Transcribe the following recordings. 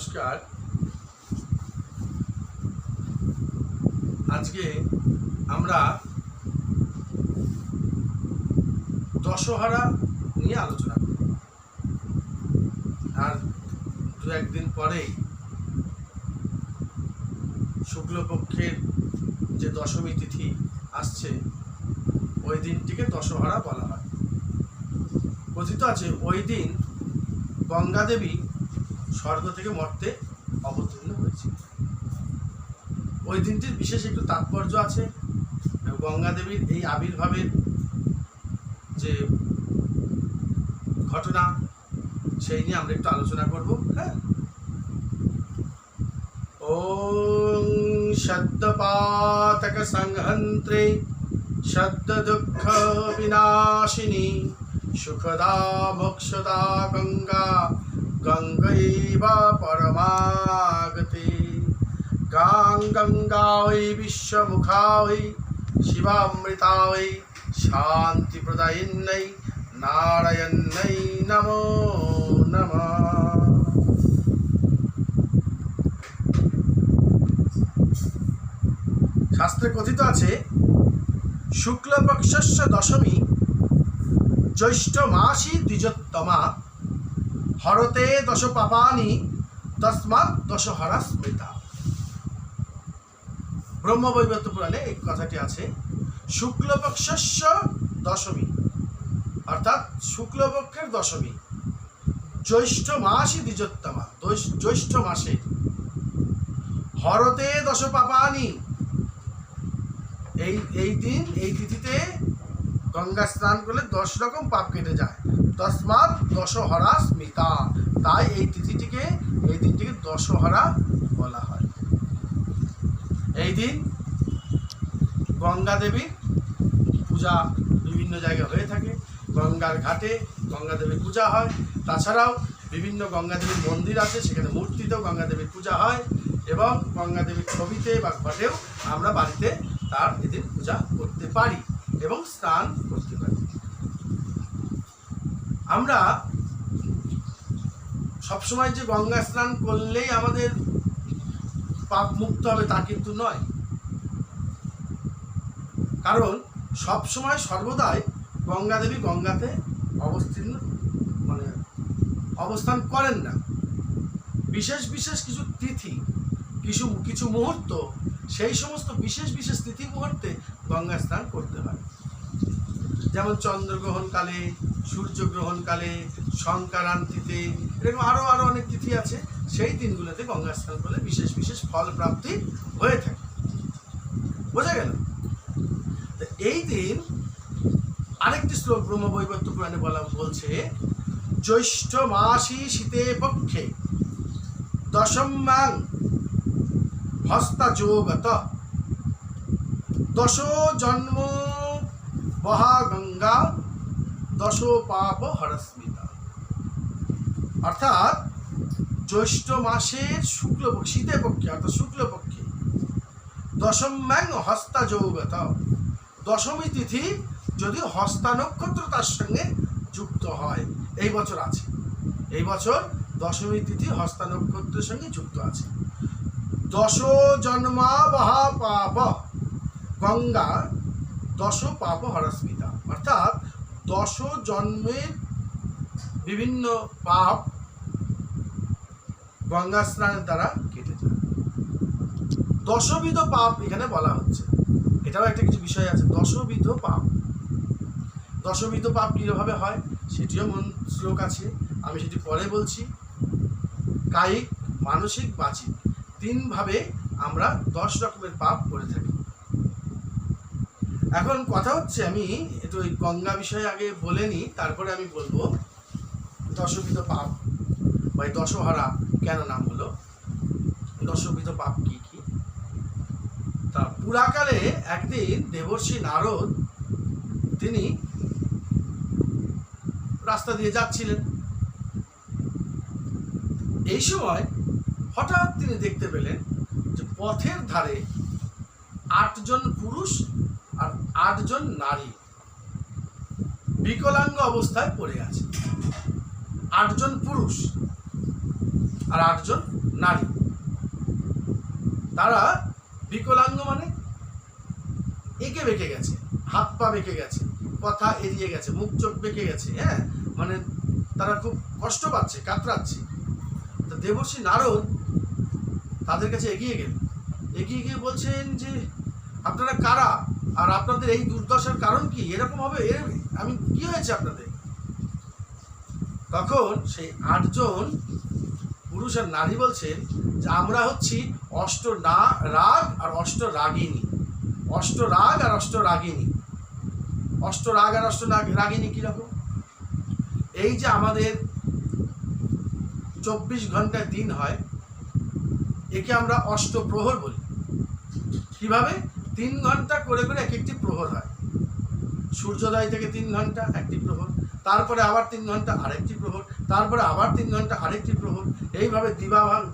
নমস্কার। আজকে আমরা দশহরা নিয়ে আলোচনা করব। আর দু একদিন পরেই শুক্লপক্ষের যে দশমী তিথি আসছে, ওই দিনটিকে দশহরা বলা হয়। কথিত আছে ওই দিন গঙ্গা দেবী স্বর্গ থেকে মর্তে অবতীর্ণ হয়েছে। ওই দিনটির বিশেষ একটু তাৎপর্য আছে। গঙ্গা দেবীর এই আবির্ভাবের যে ঘটনা, সেই নিয়ে আমরা একটু আলোচনা করব। হ্যাঁ, ওম শব্দপাতক সংহন্ত্রে শব্দ দুঃখ বিনাশিনী সুখদা মোক্ষদা গঙ্গা গঙ্গৈব পরমাগতি। গাং গঙ্গাই বিশ্বমুখাই শিবামৃতাই শান্তি প্রদায়িন্যৈ নারায়ণ্যৈ নমো নমঃ। শাস্ত্রে কথিত আছে শুক্লপক্ষস্য দশমী জ্যৈষ্ঠ মাসি দ্বিজোত্তমা হরতে দশ পাপানি তস্মাৎ দশহরা স্মৃতা। ব্রহ্মবৈবর্ত পুরাণে এই কথাটি আছে। শুক্লপক্ষস্য দশমী অর্থাৎ শুক্লপক্ষের দশমী, জ্যৈষ্ঠ মাসি দ্বিজোত্তমা জ্যৈষ্ঠ মাসে, হরতে দশ পাপানি এই দিন এই তিথিতে গঙ্গা স্নান করলে 10 রকম পাপ কেটে যায়। তস্মাৎ দশহরা স্মৃতা, তাই এই দিনটিকে দশহরা বলা হয়। এই দিন গঙ্গা দেবীর পূজা বিভিন্ন জায়গায় হয়ে থাকে। গঙ্গার ঘাটে গঙ্গা দেবীর পূজা হয়। তাছাড়াও বিভিন্ন গঙ্গা দেবীর মন্দির আছে, সেখানে মূর্তিতেও গঙ্গা দেবীর পূজা হয়। এবং গঙ্গা দেবীর ছবিতে বা ঘটেও আমরা বাড়িতে তার এদিন পূজা করতে পারি এবং স্নান করতে পারি। আমরা সবসময় যে গঙ্গা স্নান করলেই আমাদের পাপ মুক্ত হবে তা কিন্তু নয়। কারণ সবসময় সর্বদাই গঙ্গা দেবী গঙ্গাতে অবস্থান করেন না। বিশেষ বিশেষ কিছু তিথি, কিছু মুহূর্ত, সেই সমস্ত বিশেষ বিশেষ তিথি মুহূর্তে গঙ্গা স্নান করতে হয়। যেমন চন্দ্রগ্রহণকালে, সূর্যগ্রহণকালে, সংক্রান্তিতে, এরকম আরও অনেক তিথি আছে। সেই দিনগুলোতে গঙ্গা স্নান করলে বিশেষ বিশেষ ফল প্রাপ্তি হয়ে থাকে। বোঝা গেল? এই দিন আরেকটি শ্লোক ব্রহ্মবৈবর্ত পুরাণে বলছে, জ্যৈষ্ঠ মাসি শীতে পক্ষে দশম্যাং হস্তাযোগত দশ জন্ম বহা গঙ্গা দশ পাপ হরস্মিতা। অর্থাৎ জ্যৈষ্ঠ মাসের শীতে পক্ষে অর্থাৎ শুক্লপক্ষে দশম্যাং হস্তাযোগত, দশমী তিথি যদি হস্তা নক্ষত্র তার সঙ্গে যুক্ত হয়, এই বছর আছে, এই বছর দশমী তিথি হস্তা নক্ষত্রের সঙ্গে যুক্ত আছে। দশ জন্মা বহা পাপ গঙ্গা দশ পাপ হরস্মিতা, অর্থাৎ 10 জন্মের বিভিন্ন পাপ গঙ্গা স্নানের দ্বারা কেটে যায়। 10বিধ পাপ এখানে বলা হচ্ছে। এটাও একটা কিছু বিষয় আছে, 10বিধ পাপ। 10বিধ পাপ কীভাবে হয় সেটিও শ্লোক আছে, আমি সেটি পরে বলছি। কায়িক, মানসিক, বাচিক, 3 ভাবে আমরা 10 রকমের পাপ করে থাকি। এখন কথা হচ্ছে, আমি একটু ওই গঙ্গা বিষয়ে আগে বলে নিই, তারপরে আমি বলবো 10বিধ পাপ বা দশহরা কেন নাম হলো, 10বিধ পাপ কি কি। তা পুরাকালে একদিন দেবর্ষি নারদ তিনি রাস্তা দিয়ে যাচ্ছিলেন। এই সময় হঠাৎ তিনি দেখতে পেলেন যে পথের ধারে 8 জন পুরুষ আর 8 জন নারী বিকলাঙ্গ অবস্থায় পড়ে আছে। 8 জন পুরুষ আর 8 জন নারী। তারা বিকলাঙ্গ মানে এঁকে বেঁকে গেছে, হাত পা বেঁকে গেছে, কথা এড়িয়ে গেছে, মুখ চোখ বেঁকে গেছে, হ্যাঁ, মানে তারা খুব কষ্ট পাচ্ছে, কাতরাচ্ছে। তো দেবর্ষি নারদ তাদের কাছে এগিয়ে গিয়ে বলছেন যে আপনারা কারা, আর আপনাদের এই দুর্দশার কারণ কি, এরকম হবে, আমি কি হয়েছে আপনাদের? তখন সেই 8 জন পুরুষ আর নারী বলছেন যে আমরা হচ্ছি রাগ আর অষ্টরাগিনী। অষ্টরাগ আর অষ্টরাগিনী। অষ্টরাগ আর অষ্টরাগিনী কিরকম? এই যে আমাদের 24 ঘন্টার দিন হয়, একে আমরা অষ্টপ্রহর বলি। কিভাবে? 3 ঘন্টা করে করে এক একটি প্রহর হয়। সূর্যোদয় থেকে 3 ঘন্টা একটি প্রহর, তারপরে আবার 3 ঘন্টা আরেকটি প্রহর, তারপরে আবার 3 ঘন্টা আরেকটি প্রহর। এইভাবে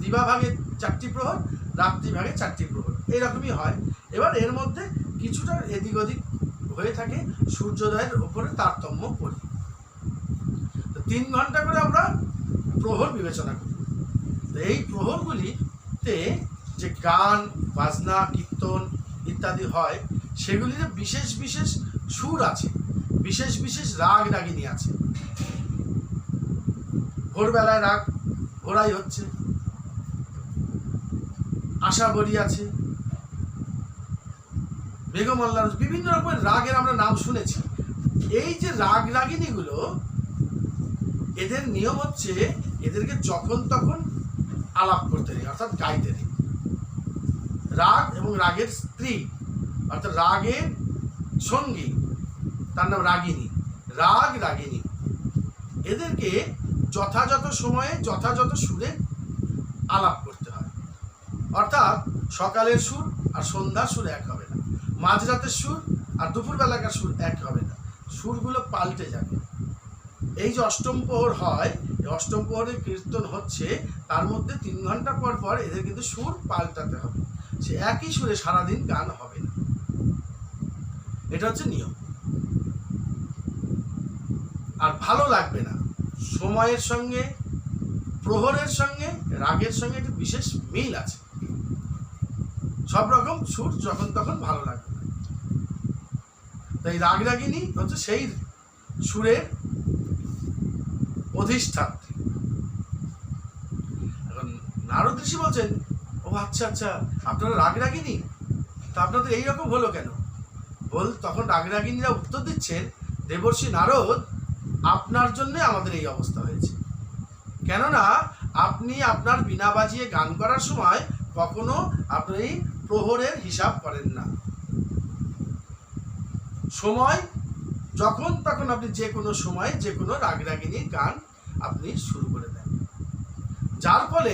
দিবাভাগে 4টি প্রহর, রাত্রি ভাগে 4টি প্রহর, এইরকমই হয়। এবার এর মধ্যে কিছুটা এদিক ওদিক হয়ে থাকে সূর্যোদয়ের উপরে তারতম্য করি। 3 ঘন্টা করে আমরা প্রহর বিবেচনা করি। তো এই প্রহরগুলিতে যে গান বাজনা কীর্তন ইত্যাদি হয়, সেগুলিতে বিশেষ বিশেষ সুর আছে, বিশেষ বিশেষ রাগ রাগিনী আছে। ভোরবেলায় রাগ ঘোড়াই হচ্ছে, আশাবরী আছে, মেঘমল্লার, বিভিন্ন রকমের রাগের আমরা নাম শুনেছি। এই যে রাগ রাগিনীগুলো, এদের নিয়ম হচ্ছে এদেরকে যখন তখন আলাপ করতে নেই, অর্থাৎ গাইতে নেই। রাগ এবং রাগের স্ত্রী অর্থাৎ রাগের সঙ্গী, তার নাম রাগিনী, রাগ রাগিনী। এদেরকে যথাযথ সময়ে যথাযথ সুরে আলাপ করতে হয়। অর্থাৎ সকালের সুর আর সন্ধ্যার সুর এক হবে না, মাঝরাতের সুর আর দুপুরবেলাকার সুর এক হবে না, সুরগুলো পাল্টে যাবে। এই যে অষ্টম প্রহর হয়, এই অষ্টম প্রহরের কীর্তন হচ্ছে, তার মধ্যে 3 ঘন্টা পর পর এদের কিন্তু সুর পাল্টাতে হবে, সে একই সুরে সারাদিন গান হবে না। এটা হচ্ছে নিয়ম। আর ভালো লাগবে না, সময়ের সঙ্গে প্রহরের সঙ্গে রাগের সঙ্গে একটা বিশেষ মিল আছে। সব রকম সুর যখন তখন ভালো লাগবে না। তাই রাগ রাগিনী হচ্ছে সেই সুরের অধিষ্ঠাত্রী। এখন নারদ ঋষি বলছেন, ও আচ্ছা আচ্ছা, আপনারা রাগ রাগিনী, তা আপনাদের এইরকম হলো কেন? তখন রাগ রাগিনীরা উত্তর দিচ্ছেন, দেবর্ষি নারদ, আপনার জন্যে আমাদের এই অবস্থা হয়েছে। কেননা আপনি আপনার বীণা বাজিয়ে গান করার সময় কখনো আপনি প্রহরের হিসাব করেন না। সময় যখন তখন আপনি যে কোনো সময় যে কোনো রাগ রাগিনীর গান আপনি শুরু করে দেন, যার ফলে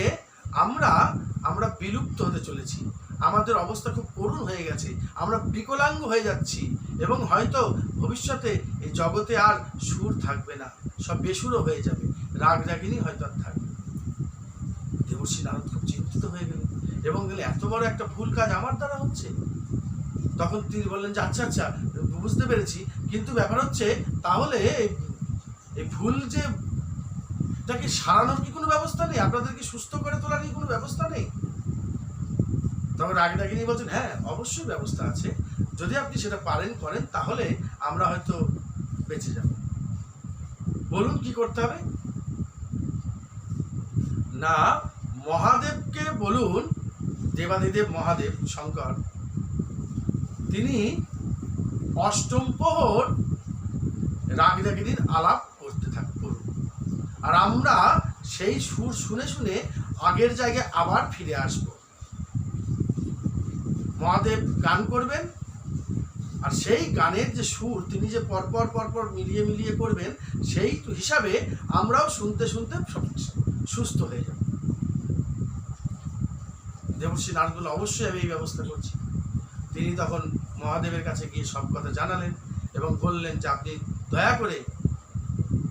আমরা বিলুপ্ত হতে চলেছি। আমাদের অবস্থা খুব করুণ হয়ে গেছে, আমরা বিকলাঙ্গ হয়ে যাচ্ছি, এবং হয়তো ভবিষ্যতে এই জগতে আর সুর থাকবে না, সব বেসুরও হয়ে যাবে, রাগ রাগিনী হয়তো আর থাকবে। দেবর্ষি নারদ খুব চিন্তিত হয়ে গেলেন এবং গেলে এত বড় একটা ভুল কাজ আমার দ্বারা হচ্ছে। তখন তিনি বললেন যে আচ্ছা আচ্ছা, বুঝতে পেরেছি, কিন্তু ব্যাপার হচ্ছে তাহলে এই ভুল যে তাকে সারানোর কি কোনো ব্যবস্থা নেই? আপনাদেরকে সুস্থ করে তোলার কি কোনো ব্যবস্থা নেই? তখন রাগ রাগিনী বলছেন, হ্যাঁ অবশ্যই ব্যবস্থা আছে, যদি আপনি সেটা করেন তাহলে আমরা হয়তো বেঁচে যাব। বলুন কি করতে হবে? না, মহাদেবকে বলুন, দেবাদিদেব মহাদেব শঙ্কর, তিনি অষ্টম প্রহর রাগ রাগিনীর আলাপ করতে করুন, আর আমরা সেই সুর শুনে শুনে আগের জায়গায় আবার ফিরে আসব। মহাদেব গান করবেন, আর সেই গানের যে সুর তিনি যে পরপর মিলিয়ে মিলিয়ে করবেন, সেই হিসাবে আমরাও শুনতে শুনতে সুস্থ হয়ে যাব। দেবর্ষি নারদ বললেন, অবশ্যই আমি এই ব্যবস্থা করছি। তিনি তখন মহাদেবের কাছে গিয়ে সব কথা জানালেন এবং বললেন যে আপনি দয়া করে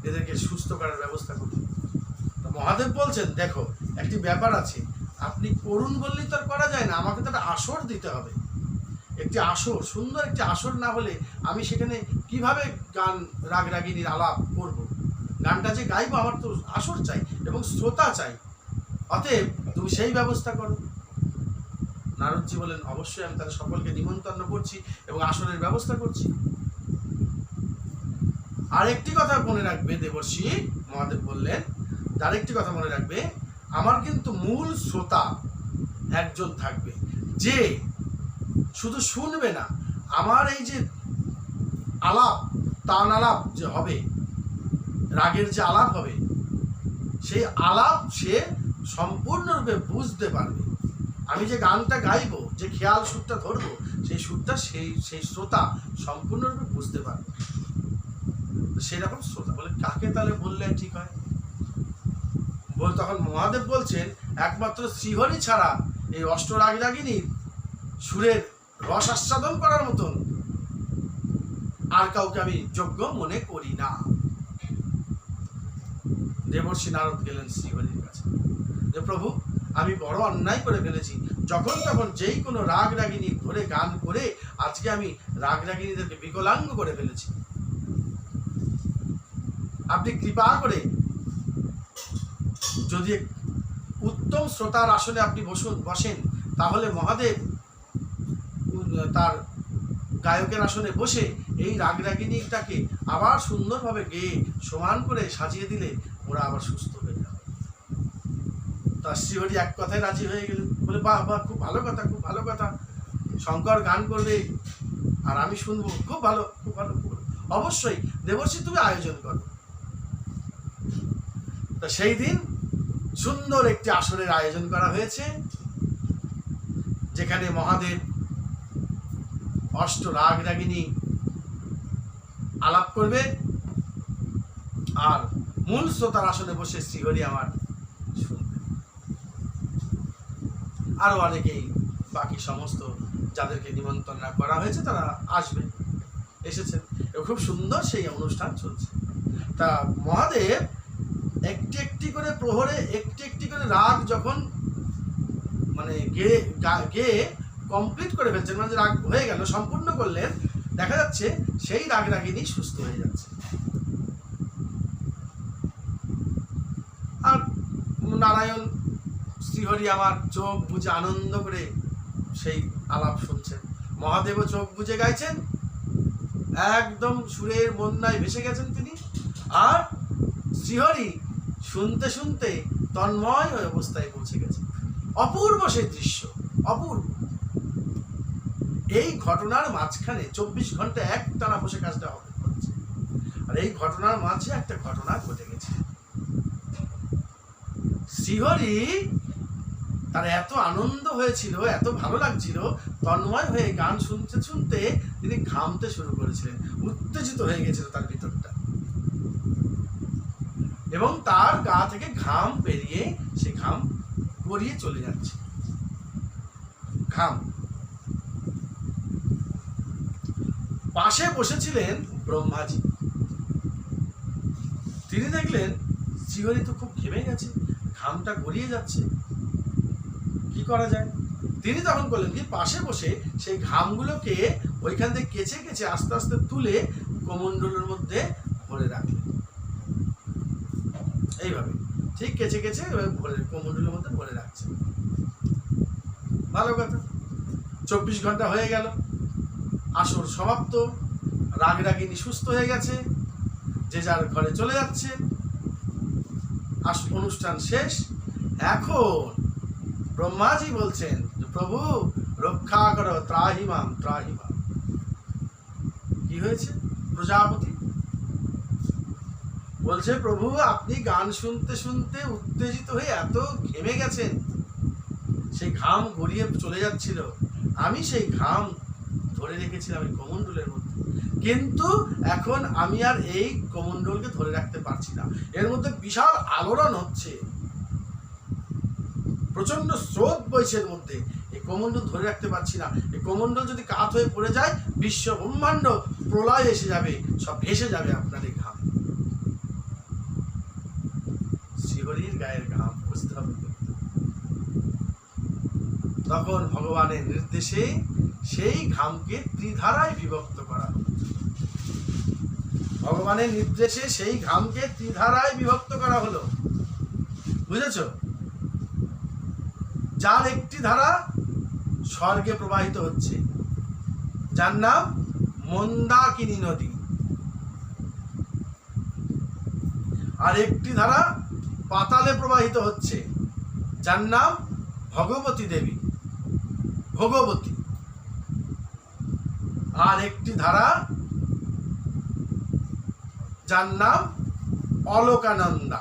এদেরকে সুস্থ করার ব্যবস্থা করুন। মহাদেব বলছেন, দেখো একটি ব্যাপার আছে, আপনি করুন বললেই তো আর করা যায় না, আমাকে তো একটা আসর দিতে হবে। একটি আসর, সুন্দর একটি আসর না হলে আমি সেখানে কিভাবে গান রাগ রাগিনীর আলাপ করব? গানটা যে গাইবো আমার তো আসর চাই এবং শ্রোতা চাই। অতএব তুমি সেই ব্যবস্থা করো। নারদজি বলেন, অবশ্যই আমি তাদের সকলকে নিমন্ত্রণ করছি এবং আসনের ব্যবস্থা করছি। আর একটি কথা মনে রাখবে, দেবর্ষি মহাদেব বললেন, আর একটি কথা মনে রাখবে, আমার কিন্তু মূল শ্রোতা একজন থাকবে, যে শুধু শুনবে না, আমার এই যে আলাপ, তান আলাপ যে হবে, রাগের যে আলাপ হবে, সেই আলাপ সে সম্পূর্ণরূপে বুঝতে পারবে। আমি যে গানটা গাইবো, যে খেয়াল সুরটা ধরবো, সেই সুরটা সেই শ্রোতা সম্পূর্ণরূপে বুঝতে পারবে। সেরকম শ্রোতা বলে কাকে তাহলে বললে ঠিক হয়? তখন মহাদেব বলছেন, একমাত্র শ্রীহরি ছাড়া এই অষ্টরাগ রাগিনীর সুরের রস আস্বাদন করার মতন আর কাউকে আমি যোগ্য মনে করি না। দেবর্ষি নারদ গেলেন শ্রীহরির কাছে, যে প্রভু, আমি বড় অন্যায় করে ফেলেছি, যখন তখন যেই কোনো রাগ রাগিনী ধরে গান করে আজকে আমি রাগ রাগিনীদেরকে বিকলাঙ্গ করে ফেলেছি। আপনি কৃপা করে যদি উত্তম শ্রোতার আসনে আপনি বসেন, তাহলে মহাদেব তার গায়কের আসনে বসে এই রাগ রাগিনীটাকে আবার সুন্দরভাবে গেয়ে সমান করে সাজিয়ে দিলে ওরা আবার সুস্থ হয়ে যাবে। তা শ্রীহরি এক কথায় রাজি হয়ে গেলেন, বলে বাহ বাহ, খুব ভালো কথা, খুব ভালো কথা, শঙ্কর গান করবে আর আমি শুনবো, খুব ভালো, খুব ভালো, খুব ভালো, অবশ্যই দেবর্ষি তুমি আয়োজন করো। তা সেই দিন সুন্দর একটি আসরের আয়োজন করা হয়েছে, যেখানে মহাদেব অষ্ট রাগ রাগিনী আলাপ করবে, আর মূল শ্রোতার আসনে বসে শ্রীহরি আমার শুনবে। আরো অনেকেই বাকি সমস্ত যাদেরকে নিমন্ত্রণ করা হয়েছে তারা আসবে, এসেছেন, খুব সুন্দর সেই অনুষ্ঠান চলছে। তা মহাদেব একটি একটি করে প্রহরে একটি একটি করে রাগ যখন মানে গেয়ে কমপ্লিট করে ফেলছেন, মানে রাগ হয়ে গেল, সম্পূর্ণ করলেন, দেখা যাচ্ছে সেই রাগ রাগিনী সুস্থ হয়ে যাচ্ছে। আর নারায়ণ শ্রীহরি আমার চোখ বুঝে আনন্দ করে সেই আলাপ শুনছেন, মহাদেবও চোখ বুঝে গাইছেন, একদম সুরের বন্যায় ভেসে গেছেন তিনি। আর শ্রীহরি শুনতে শুনতে তন্ময় অবস্থায় পৌঁছে গেছে। অপূর্ব সেই দৃশ্য, অপূর্ব। এই ঘটনার মাঝখানে 24 ঘন্টা এক টানা বসে কাজটা হচ্ছে, আর এই ঘটনার মাঝে একটা ঘটনা ঘটে গেছে। শ্রীহরি তার এত আনন্দ হয়েছিল, এত ভালো লাগছিল, তন্ময় হয়ে গান শুনতে শুনতে তিনি ঘামতে শুরু করেছিলেন, উত্তেজিত হয়ে গেছিল তার ভিতরটা, এবং তার গা থেকে ঘাম বেরিয়ে সে ঘাম গড়িয়ে চলে যাচ্ছে। ঘাম। পাশে বসেছিলেন ব্রহ্মাজি, তিনি দেখলেন শ্রীহরি তো খুব ঘেমে গেছে, ঘামটা গড়িয়ে যাচ্ছে, কি করা যায়? তিনি তখন করলেন কি, পাশে বসে সেই ঘামগুলোকে ওইখান থেকে কেচে কেচে আস্তে আস্তে তুলে কমণ্ডলের মধ্যে ভরে রাখলেন। এইভাবে ঠিক কেচে কেচে ভরে কমণ্ডলের মধ্যে ভরে রাখছে। ভালো কথা। 24 ঘন্টা হয়ে গেল, আসর সমাপ্ত, রাগ রাগিনী সুস্থ হয়ে গেছে, যে যার ঘরে চলে যাচ্ছে, অনুষ্ঠান শেষ। এখন ব্রহ্মাজি বলছেন, প্রভু রক্ষা করো, ত্রাহিমাম ত্রাহিমাম। কি হয়েছে? প্রজাপতি বলছে, প্রভু আপনি গান শুনতে শুনতে উত্তেজিত হয়ে এত ঘেমে গেছেন, সেই ঘাম গড়িয়ে চলে যাচ্ছিল, আমি সেই ঘাম ধরে রেখেছিলাম এই কমণ্ডলের মধ্যে, কিন্তু এখন আমি আর এই কমণ্ডলকে ধরে রাখতে পারছি না, এর মধ্যে বিশাল আলোড়ন হচ্ছে, প্রচন্ড স্রোত বইছে এর মধ্যে, এই কমণ্ডল ধরে রাখতে পারছি না, এই কমণ্ডল যদি কাত হয়ে পড়ে যায়, বিশ্ব ব্রহ্মাণ্ড প্রলয় এসে যাবে, সব ভেসে যাবে আপনার এই ঘাম। শ্রীহরির গায়ের ঘাম, বুঝতে হবে। তখন ভগবানের নির্দেশে সেই ঘামকে ত্রিধারায় বিভক্ত করা হলো। ভগবানের নির্দেশে সেই ঘামকে ত্রিধারায় বিভক্ত করা হলো, বুঝেছ? যার একটি ধারা স্বর্গে প্রবাহিত হচ্ছে, যার নাম মন্দাকিনী নদী, আর একটি ধারা পাতালে প্রবাহিত হচ্ছে, যার নাম ভগবতী দেবী, ভগবতী, আর একটি ধারা যার নাম অলকানন্দা।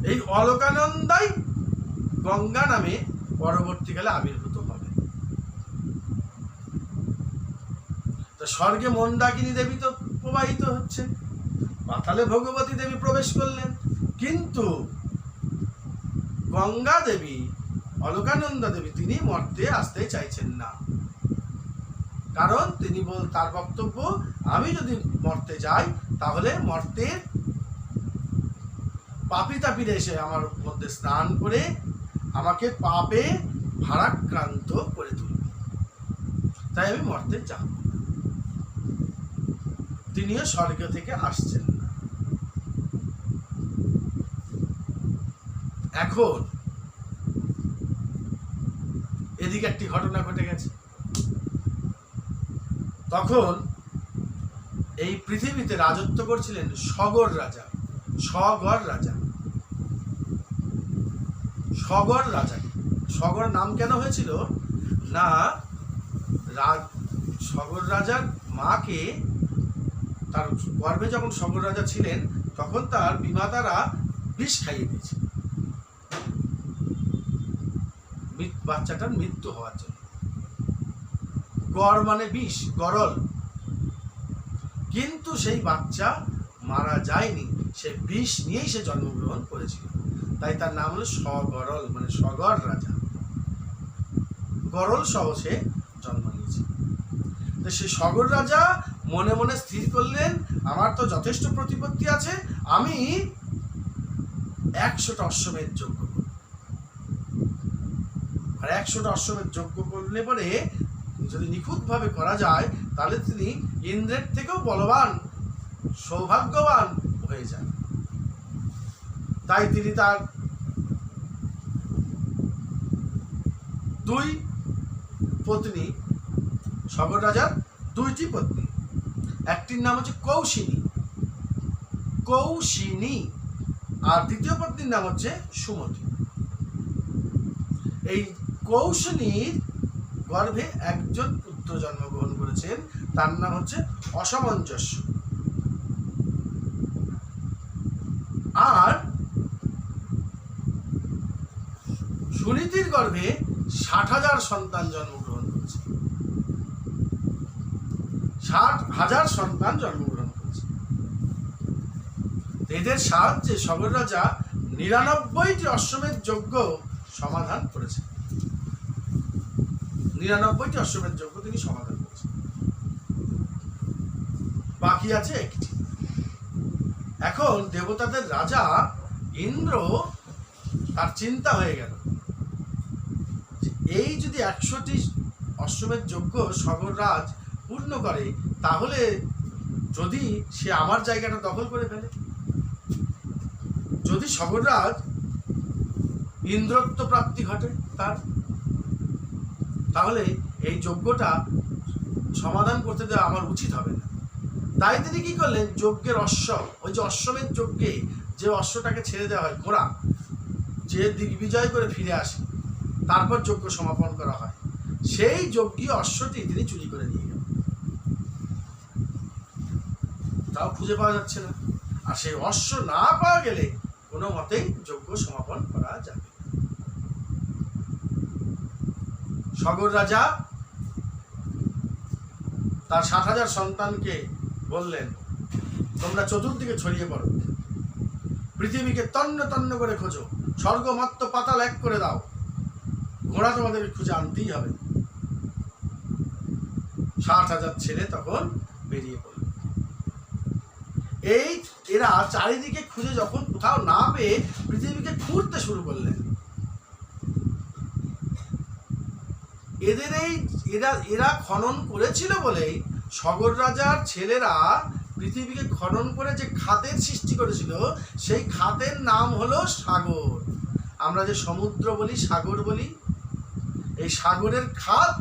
এই অলকানন্দাই গঙ্গা নামে পরবর্তীকালে আবির্ভূত হবে। তো স্বর্গে মন্দাকিনী দেবী তো প্রবাহিত হচ্ছে, পাতালে ভগবতী দেবী প্রবেশ করলেন, কিন্তু গঙ্গা দেবী, অলকানন্দা দেবী, তিনি মর্তে আসতে চাইছেন না। কারণ তিনি তার বক্তব্য, আমি যদি মর্তে যাই তাহলে মর্তের পাপী তাপীরা এসে আমার মধ্যে স্নান করে আমাকে পাপে ভারাক্রান্ত করে তুলবে, তাই আমি মর্তে যাব। তিনিও স্বর্গ থেকে আসছেন না। এখন এদিকে একটি ঘটনা ঘটে গেছে। তখন এই পৃথিবীতে রাজত্ব করছিলেন সগর রাজা। সগর রাজা, সগর রাজা। সগর নাম কেন হয়েছিল না, সগর রাজার মাকে, তার গর্ভে যখন সগর রাজা ছিলেন তখন তার বিমাতারা বিষ খাইয়ে দিয়েছিল বাচ্চাটার মৃত্যু হওয়ার জন্য। গড় মানে বিষ, গরল, কিন্তু সেই বাচ্চা মারা যায়নি, সে বিষ নিয়েই সে জন্মগ্রহণ করেছিল, তাই তার নাম হলো সগরল, মানে সগর রাজা। গরল সহ সে জন্ম নিয়েছে। তো সে সগর রাজা মনে মনে স্থির করলেন, আমার তো যথেষ্ট প্রতিপত্তি আছে, আমি 100টা অশ্বমেধ যজ্ঞ করব। আর 100টা অশ্বমেধ যজ্ঞ করলে পরে যদি নিখুঁতভাবে করা যায় তাহলে তিনি ইন্দ্রের থেকেও বলবান, সৌভাগ্যবান হয়ে যান। তাই তিনি তার 2 পত্নী, সগর রাজার 2টি পত্নী, একটির নাম হচ্ছে কৌশিনী, কৌশিনী, আর দ্বিতীয় পত্নীর নাম হচ্ছে সুমতি। এই কৌশিনীর গর্ভে একজন পুত্র জন্মগ্রহণ করেছেন, তার নাম হচ্ছে অসামঞ্জস্য। আর সুনীতির গর্ভে 60,000 সন্তান জন্মগ্রহণ করেছে, 60,000 সন্তান জন্মগ্রহণ করেছে। এদের সাহায্যে সগর রাজা 99টি অশ্বমেধ যজ্ঞ সমাধান করেছে, 99টি অশ্বমেধ যজ্ঞ তিনি সমাধান করেছেন। বাকি আছে একটি। এখন দেবতাদের রাজা ইন্দ্র, তার চিন্তা হয়ে গেল, এই যদি 100টি অশ্বমেধ যজ্ঞ সগররাজ পূর্ণ করে, তাহলে যদি সে আমার জায়গাটা দখল করে ফেলে, যদি সগররাজ ইন্দ্রত্ব প্রাপ্তি ঘটে তার, তাহলে এই যজ্ঞটা সমাধান করতে দেওয়া আমার উচিত হবে না। তাই তিনি কি করলেন, যজ্ঞের অশ্ব, ওই যে অশ্বমেধ যজ্ঞে যে অশ্বটাকে ছেড়ে দেওয়া হয়, ঘোড়া, যে দিগ্বিজয় করে ফিরে আসে, তারপর যজ্ঞ সমাপন করা হয়, সেই যজ্ঞীয় অশ্বটি তিনি চুরি করে নিয়ে গেলেন। তাও খুঁজে পাওয়া যাচ্ছে না। আর সেই অশ্ব না পাওয়া গেলে কোনো মতেই যজ্ঞ সমাপন করা যাবে। সগর রাজা তার 60,000 সন্তানকে বললেন, তোমরা চতুর্দিকে ছড়িয়ে পড়ো, পৃথিবীকে তন্ন তন্ন করে খোঁজো, স্বর্গ মর্ত পাতাল এক করে দাও, ঘোড়া তোমাদের খুঁজে আনতেই হবে। 60,000 ছেলে তখন বেরিয়ে পড়ল। এরা চারিদিকে খুঁজে যখন কোথাও না পেয়ে পৃথিবীকে খুঁড়তে শুরু করলেন। এরা খনন করেছিল বলেই সগর রাজার ছেলেরা পৃথিবীকে খনন করে যে খাতের সৃষ্টি করেছিল, সেই খাতের নাম হলো সাগর। আমরা যে সমুদ্র বলি, সাগর বলি, এই সাগরের খাত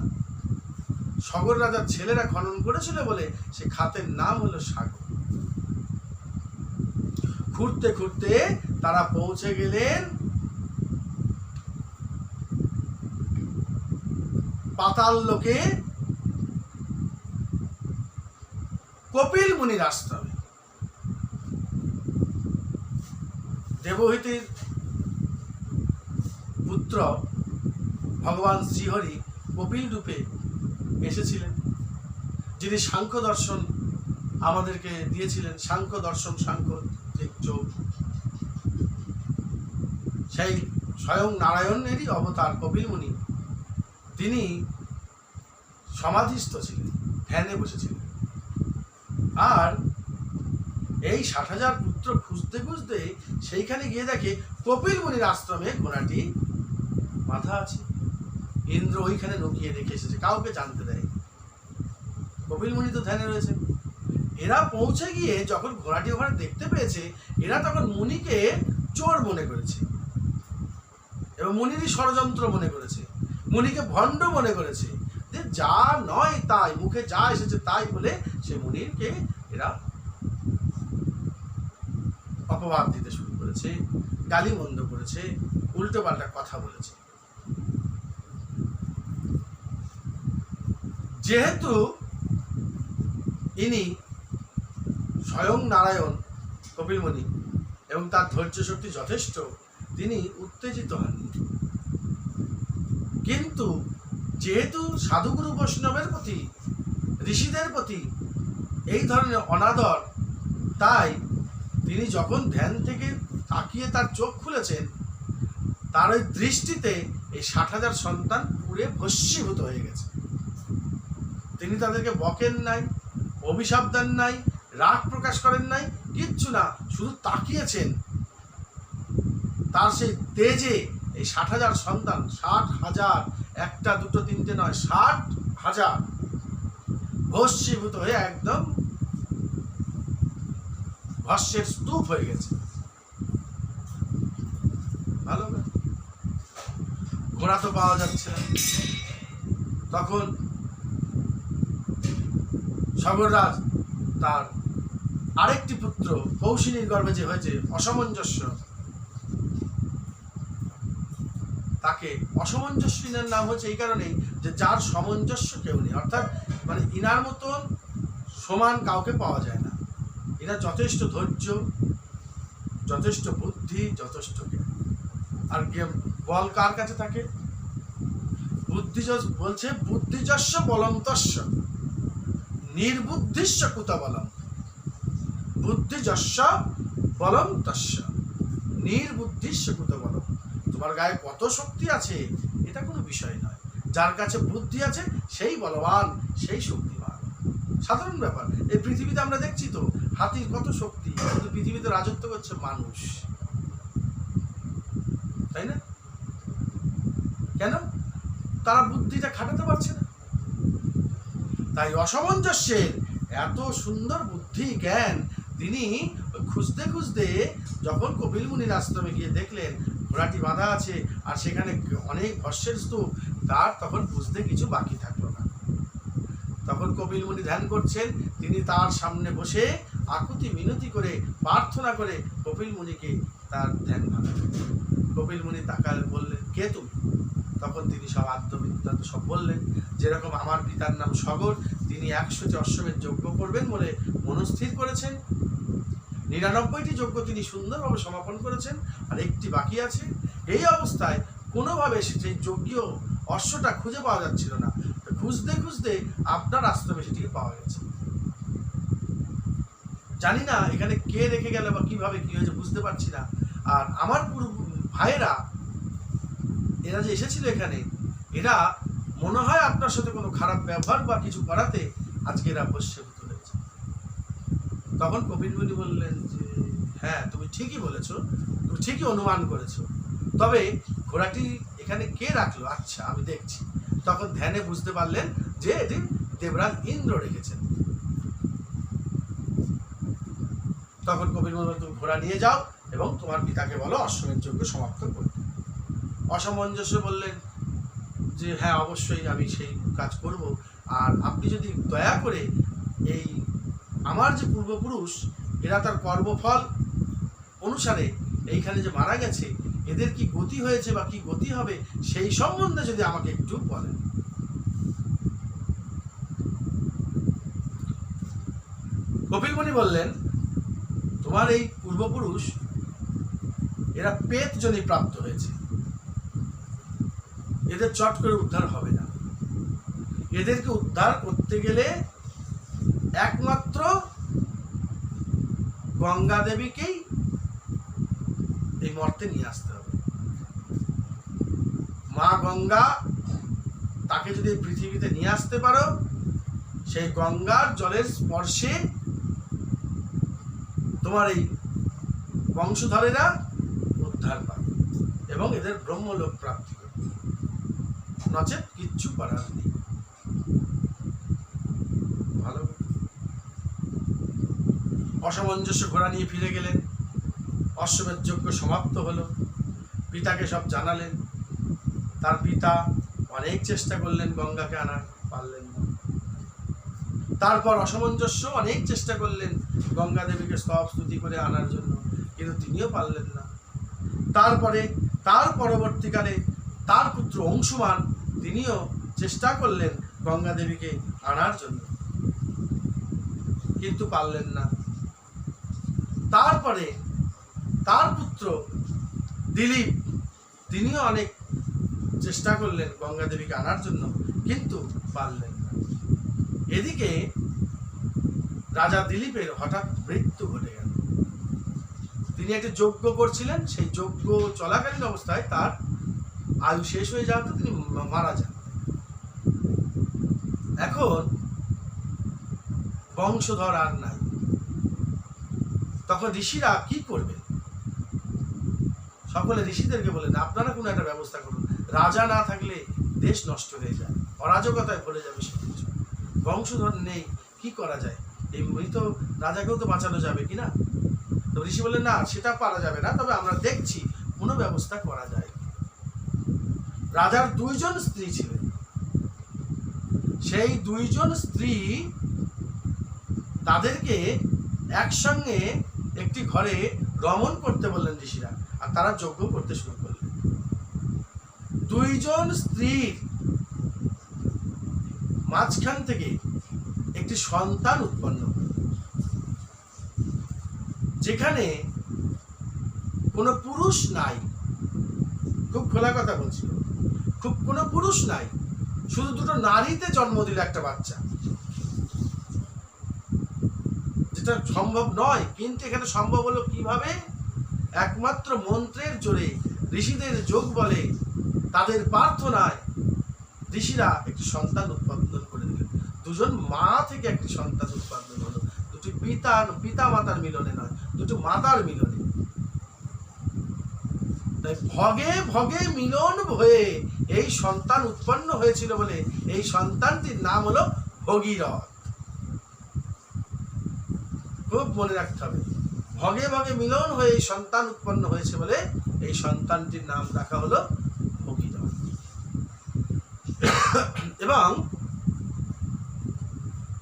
সগর রাজার ছেলেরা খনন করেছিল বলে সেই খাতের নাম হলো সাগর। ঘুরতে ঘুরতে তারা পৌঁছে গেলেন পাতাল লোকে কপিল মুনির আশ্রমে। দেবহূতির পুত্র ভগবান শ্রীহরি কপিল রূপে এসেছিলেন, যিনি সাংখ্য দর্শন আমাদেরকে দিয়েছিলেন। সাংখ্য দর্শন, সাংখ্য যোগ, সেই স্বয়ং নারায়ণেরই অবতার কপিল মুনি। তিনি সমাধিস্থ ছিলেন, ধ্যানে বসেছিলেন। আর এই 60,000 পুত্র খুঁজতে খুঁজতে সেইখানে গিয়ে দেখে কপিল মুনির আশ্রমে ঘোড়াটি বাঁধা আছে। ইন্দ্র ওইখানে লুকিয়ে রেখে এসেছে, কাউকে জানতে দেয়। কপিল মুনি তো ধ্যানে রয়েছে। এরা পৌঁছে গিয়ে যখন ঘোড়াটি ওখানে দেখতে পেয়েছে, এরা তখন মুনিকে চোর মনে করেছে এবং মুনিরই ষড়যন্ত্র মনে করেছে, মুনিকে ভণ্ড মনে করেছে। যে যা নয় তাই, মুখে যা এসেছে তাই বলে সে মুনিরকে এরা অপবাদ দিতে শুরু করেছে, গালিমন্দ করেছে, উল্টো পাল্টা কথা বলেছে। যেহেতু ইনি স্বয়ং নারায়ণ কপিল মুনি এবং তার ধৈর্য শক্তি যথেষ্ট, তিনি উত্তেজিত হননি। কিন্তু যেহেতু সাধুগুরু বৈষ্ণবের প্রতি, ঋষিদের প্রতি এই ধরনের অনাদর, তাই তিনি যখন ধ্যান থেকে তাকিয়ে তার চোখ খুলেছেন, তার ওই দৃষ্টিতে এই 60,000 সন্তান পুরে ভস্মীভূত হয়ে গেছে। তিনি তাদেরকে বকেন নাই, অভিশাপ দেন নাই, রাগ প্রকাশ করেন নাই, কিচ্ছু না, শুধু তাকিয়েছেন। তার সেই তেজে এই 60,000 সন্তান, 60,000, একটা দুটো তিনটে নয়, 60,000 ভস্মীভূত হয়ে একদম ভস্মের স্তূপ হয়ে গেছে। ভালো না? ঘোড়া তো পাওয়া যাচ্ছে না। তখন সগররাজ তার আরেকটি পুত্র কৌশিনীর গর্ভে যে হয়েছে অসামঞ্জস্য, তাকে অসামঞ্জস্যহীনের নাম হচ্ছে এই কারণেই যে যার সামঞ্জস্য কেউ নেই। অর্থাৎ মানে ইনার মতন সমান কাউকে পাওয়া যায় না। এরা যথেষ্ট ধৈর্য, যথেষ্ট বুদ্ধি, যথেষ্ট জ্ঞান। আর বল কার কাছে থাকে? বলছে বুদ্ধিজস্য বলন্তস্য নির্বুদ্ধিস্য কুতবলম। বুদ্ধিজস্য বলন্তস্য নির্বুদ্ধিস্য কুতবলম। তোমার গায়ে কত শক্তি আছে এটা কোনো বিষয় নয়। যার কাছে বুদ্ধি আছে সেই বলবান, সেই শক্তিমান। সাধারণ ব্যাপার। এই পৃথিবীতে আমরা দেখছি তো হাতির কত শক্তি, কিন্তু পৃথিবীতে রাজত্ব করছে মানুষ, তাই না? কেন? তারা বুদ্ধিটা খাটাতে পারছে না। তাই অসামঞ্জস্যের এত সুন্দর বুদ্ধি জ্ঞান তিনি খুঁজতে খুঁজতে যখন কপিল মুনির আশ্রমে গিয়ে দেখলেন ঘোড়াটি বাঁধা আছে আর সেখানে অনেক ভস্মের স্তূপ, তার তখন বুঝতে কিছু বাকি থাকলো না। তখন কপিল মুনি ধ্যান করছেন, তিনি তার সামনে বসে আকুতি মিনতি করে প্রার্থনা করে কপিল মুনিকে তার ধ্যান ভাঙালেন। কপিল মুনি তাকালে বললেন, কে তুমি? তখন তিনি সব আত্মবৃত্তান্ত সব বললেন। যেরকম আমার পিতার নাম সগর, তিনি 100টি অশ্বমেধ যজ্ঞ করবেন বলে মনস্থির করেছেন। 99টি যজ্ঞ তিনি সুন্দরভাবে সমাপন করেছেন, আর একটি বাকি আছে। এই অবস্থায় কোনোভাবে সেই যজ্ঞীয় অশ্বটা খুঁজে পাওয়া যাচ্ছিল না। খুঁজতে খুঁজতে আপনার আশ্রমে সেটিকে পাওয়া গেছে। জানি না এখানে কে রেখে গেল বা কিভাবে কি হয়েছে বুঝতে পারছি না। আর আমার পুরো ভাইয়েরা, এরা যে এসেছিল এখানে, এরা মনে হয় আপনার সাথে কোনো খারাপ ব্যবহার বা কিছু করাতে আজকে এরা ভস্মীভূত হয়েছে। তখন কপিল মুনি বললেন যে হ্যাঁ, তুমি ঠিকই বলেছো, তুমি ঠিকই অনুমান করেছো, তবে ঘোড়াটি এখানে কে রাখলো? আচ্ছা, আমি দেখছি। তখন ধ্যানে বুঝতে পারলেন যে এটি দেবরাজ ইন্দ্র রেখেছেন। তখন কপিলমুনি বললেন, তুমি ঘোড়া নিয়ে যাও এবং তোমার পিতাকে বলো অশ্বমেধ যজ্ঞ সমাপ্ত করতে। অসামঞ্জস্য বললেন যে হ্যাঁ, অবশ্যই আমি সেই কাজ করব, আর আপনি যদি দয়া করে এই আমার যে পূর্বপুরুষ এরা তার কর্মফল অনুসারে এইখানে যে মারা গেছে, এদের কি গতি হয়েছে বা কি গতি হবে সেই সম্বন্ধে যদি আমাকে একটু বলেন। কপিলমুনি বললেন, তোমার এই পূর্বপুরুষ এরা পেট জনি প্রাপ্ত হয়েছে, এদের চট করে উদ্ধার হবে না। এদেরকে উদ্ধার করতে গেলে একমাত্র গঙ্গা দেবীকেই এই মর্তে নিয়ে আসতে হবে। মা গঙ্গা, তাকে যদি পৃথিবীতে নিয়ে আসতে পারো, সেই গঙ্গার জলের স্পর্শে তোমার এই বংশধরেরা উদ্ধার পাবে এবং এদের ব্রহ্মলোক প্রাপ্তি করবে, নচেত কিচ্ছু করার নেই। ভালো। অসামঞ্জস্য ঘোড়া নিয়ে ফিরে গেলেন, অশ্বমেধ যজ্ঞ সমাপ্ত হলো, পিতাকে সব জানালেন। তার পিতা অনেক চেষ্টা করলেন গঙ্গাকে আনার, পারলেন না। তারপর অসামঞ্জস্য অনেক চেষ্টা করলেন গঙ্গা দেবীকে স্তব স্তুতি করে আনার জন্য, কিন্তু তিনিও পারলেন না। তারপরে তার পরবর্তীকালে তার পুত্র অংশুমান, তিনিও চেষ্টা করলেন গঙ্গা দেবীকে আনার জন্য, কিন্তু পারলেন না। তারপরে তার পুত্র দিলীপ, তিনিও অনেক চেষ্টা করলেন গঙ্গা দেবীকে আনার জন্য, কিন্তু পারলেন না। এদিকে রাজা দিলীপের হঠাৎ মৃত্যু ঘটে গেল। তিনি একটা যজ্ঞ করছিলেন, সেই যজ্ঞ চলাকালীন অবস্থায় তার আয়ু শেষ হয়ে যাওয়াতে তিনি মারা যান। এখন বংশধর আর নাই, তখন ঋষিরা কি করবেন? সকলে ঋষিদেরকে বলেন, আপনারা কোনো একটা ব্যবস্থা করুন, রাজা না থাকলে দেশ নষ্ট হয়ে যায়, অরাজকতায় ভরে যাবে সে কিছু, বংশধর নেই, কি করা যায়? এই মৃত রাজাকেও তো বাঁচানো যাবে কিনা? তো ঋষি বললেন, না, সেটা পারা যাবে না, তবে আমরা দেখছি কোনো ব্যবস্থা করা যায়। রাজার 2 জন স্ত্রী ছিলেন, সেই 2 জন স্ত্রী তাদেরকে একসঙ্গে একটি ঘরে রমণ করতে বললেন ঋষিরা, আর তারা যজ্ঞ করতে শুরু করলেন। 2 জন স্ত্রীর মাঝখান থেকে একটি সন্তান উৎপন্ন, যেখানে কোনো পুরুষ নাই, খুব খোলা কথা বলছিল, খুব কোনো পুরুষ নাই, শুধু 2টো নারীতে জন্ম দিল একটা বাচ্চা, যেটা সম্ভব নয়। কিন্তু এখানে সম্ভব হলো কিভাবে? একমাত্র মন্ত্রের জোরে, ঋষিদের যোগ বলে, তাদের প্রার্থনায় ঋষিরা একটি সন্তান উৎপাদন করে দিলেন। 2 জন মা থেকে একটি সন্তান উৎপাদন হলো, 2টি পিতা মাতার মিলনে নয়, 2টি মাতার মিলনে। তাই ভগে ভগে মিলন হয়ে এই সন্তান উৎপন্ন হয়েছিল বলে এই সন্তানটির নাম হলো ভগীরথ। খুব মনে রাখতে হবে, ভগে ভগে মিলন হয়ে এই সন্তান উৎপন্ন হয়েছে বলে এই সন্তানটির নাম রাখা হলো ভগীরথ। এবং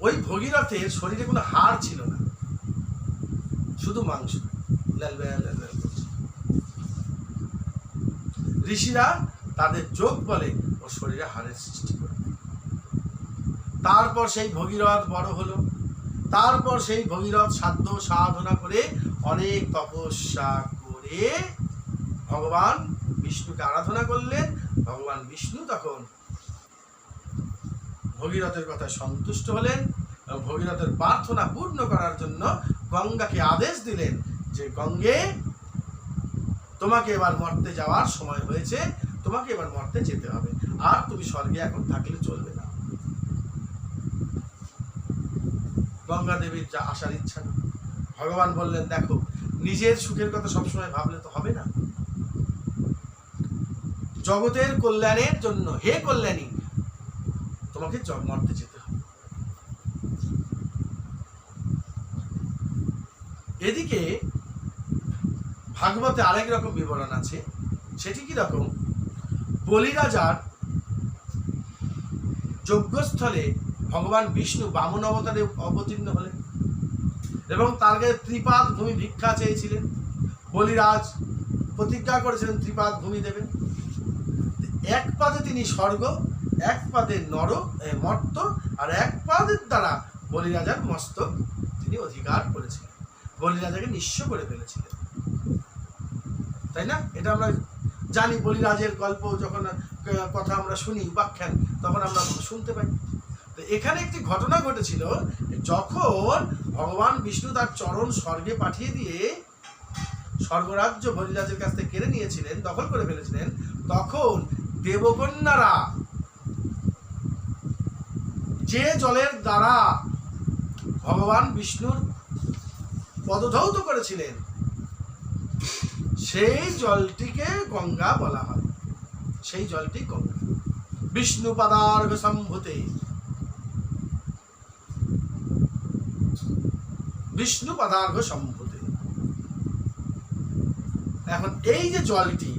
ওই ভগীরথের শরীরে কোনো হাড় ছিল না, শুধু মাংস, ঋষিরা তাদের যোগ বলে ও শরীরে হাড়ের সৃষ্টি করে। তারপর সেই ভগীরথ বড় হলো, তারপর সেই ভগীরথ সাধ্য সাধনা করে অনেক তপস্যা করে ভগবান বিষ্ণুকে আরাধনা করলেন। ভগবান বিষ্ণু তখন ভগীরথের কথা সন্তুষ্ট হলেন এবং ভগীরথের প্রার্থনা পূর্ণ করার জন্য গঙ্গাকে আদেশ দিলেন যে, গঙ্গে, তোমাকে এবার মর্তে যাওয়ার সময় হয়েছে, তোমাকে এবার মর্তে যেতে হবে, আর তুমি স্বর্গে এখন থাকলে চলবে না। গঙ্গা দেবীর যা আসার ইচ্ছা না। ভগবান বললেন, দেখো, নিজের সুখের কথা সবসময় ভাবলে তো হবে না, জগতের কল্যাণের জন্য, হে কল্যাণী, তোমাকে মর্তে যেতে হবে। এদিকে ভাগবতে আরেক রকম বিবরণ আছে। সেটি কি রকম? বলিরাজার যজ্ঞস্থলে ভগবান বিষ্ণু বামন অবতারে অবতীর্ণ হলেন এবং তার কাছে ত্রিপাদ ভূমি ভিক্ষা চেয়েছিলেন। বলিরাজ প্রতিজ্ঞা করেছিলেন ত্রিপাদ ভূমি দেবেন। এক পাদে তিনি স্বর্গ, এক পাদে মর্ত, আর এক পাদের দ্বারা বলিরাজার মস্তক তিনি অধিকার করেছিলেন, বলিরাজাকে নিঃস্ব করে ফেলেছিলেন। তাই না? এটা আমরা জানি। বলিরাজের গল্প যখন কথা আমরা শুনি, উপাখ্যান, তখন আমরা শুনতে পাই। তো এখানে একটি ঘটনা ঘটেছিল, যখন ভগবান বিষ্ণু তার চরণ স্বর্গে পাঠিয়ে দিয়ে স্বর্গরাজ্য বলিরাজের কাছ থেকে কেড়ে নিয়েছিলেন, দখল করে ফেলেছিলেন, তখন দেবকন্যারা যে জলের দ্বারা ভগবান বিষ্ণুর পদধৌত করেছিলেন, সেই জলটিকে গঙ্গা বলা হয়। সেই জলটি গঙ্গা। বিষ্ণু পদার্ঘ সম্ভূতে, বিষ্ণু পদার্ঘ সম্ভূতে। এখন এই যে জলটি,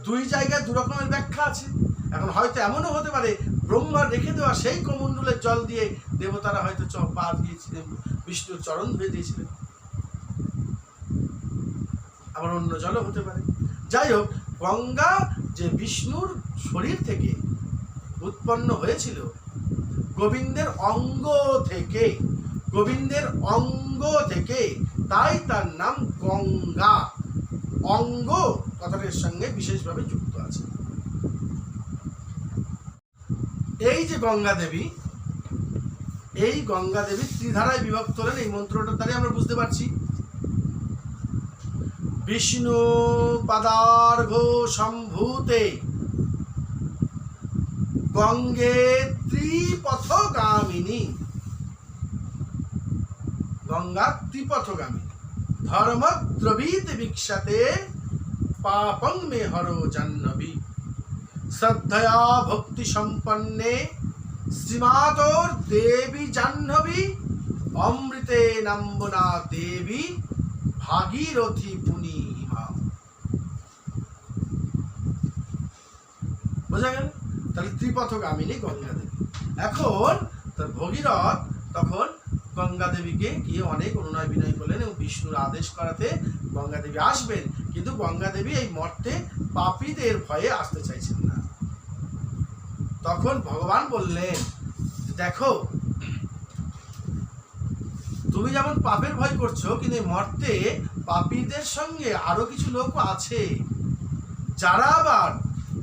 দুই জায়গায় দু রকমের ব্যাখ্যা আছে। এখন হয়তো এমনও হতে পারে ব্রহ্মার রেখে দেওয়া সেই কমণ্ডলের জল দিয়ে দেবতারা হয়তো পা দিয়েছিলেন, বিষ্ণুর চরণ ধুয়ে দিয়েছিলেন। আবার অন্য জলও হতে পারে। যাই হোক, গঙ্গা যে বিষ্ণুর শরীর থেকে উৎপন্ন হয়েছিল, গোবিন্দের অঙ্গ থেকে, গোবিন্দের অঙ্গ থেকে, তাই তার নাম গঙ্গা। অঙ্গ কথাটার সঙ্গে বিশেষভাবে যুক্ত আছে। এই যে গঙ্গা দেবী, এই গঙ্গা দেবী ত্রিধারায় বিভক্ত হলেন। এই মন্ত্রটার দ্বারা আমরা বুঝতে পারছি। বিষ্ণু পদার্ঘ সম্ভূতে গঙ্গে ত্রিপথগামিনী। গঙ্গা ত্রিপথগামিনী। ধর্মদ্রবীত ভিক্ষাতে পাপং মে হরো জাহ্নবী। শ্রদ্ধয়া ভক্তি সম্পন্নে শ্রীমাতোর দেবী জাহ্নবী। অমৃতে নাম্বনা দেবী ভাগীরথী পুনিমা। বোঝা গেল? তাহলে ত্রিপথগামিনী গঙ্গা দেবী। এখন তার ভগীরথ তখন গঙ্গা দেবীকে গিয়ে অনেক অনুনয় বিনয় করলেন এবং বিষ্ণুর আদেশ করাতে গঙ্গা দেবী আসবেন, কিন্তু গঙ্গা দেবী এই মর্তে পাপীদের ভয়ে আসতে চাইছেন না। তখন ভগবান বললেন, দেখো তুমি যেমন পাপের ভয় করছো, কিন্তু এই মর্তে পাপীদের সঙ্গে আরো কিছু লোক আছে, যারা আবার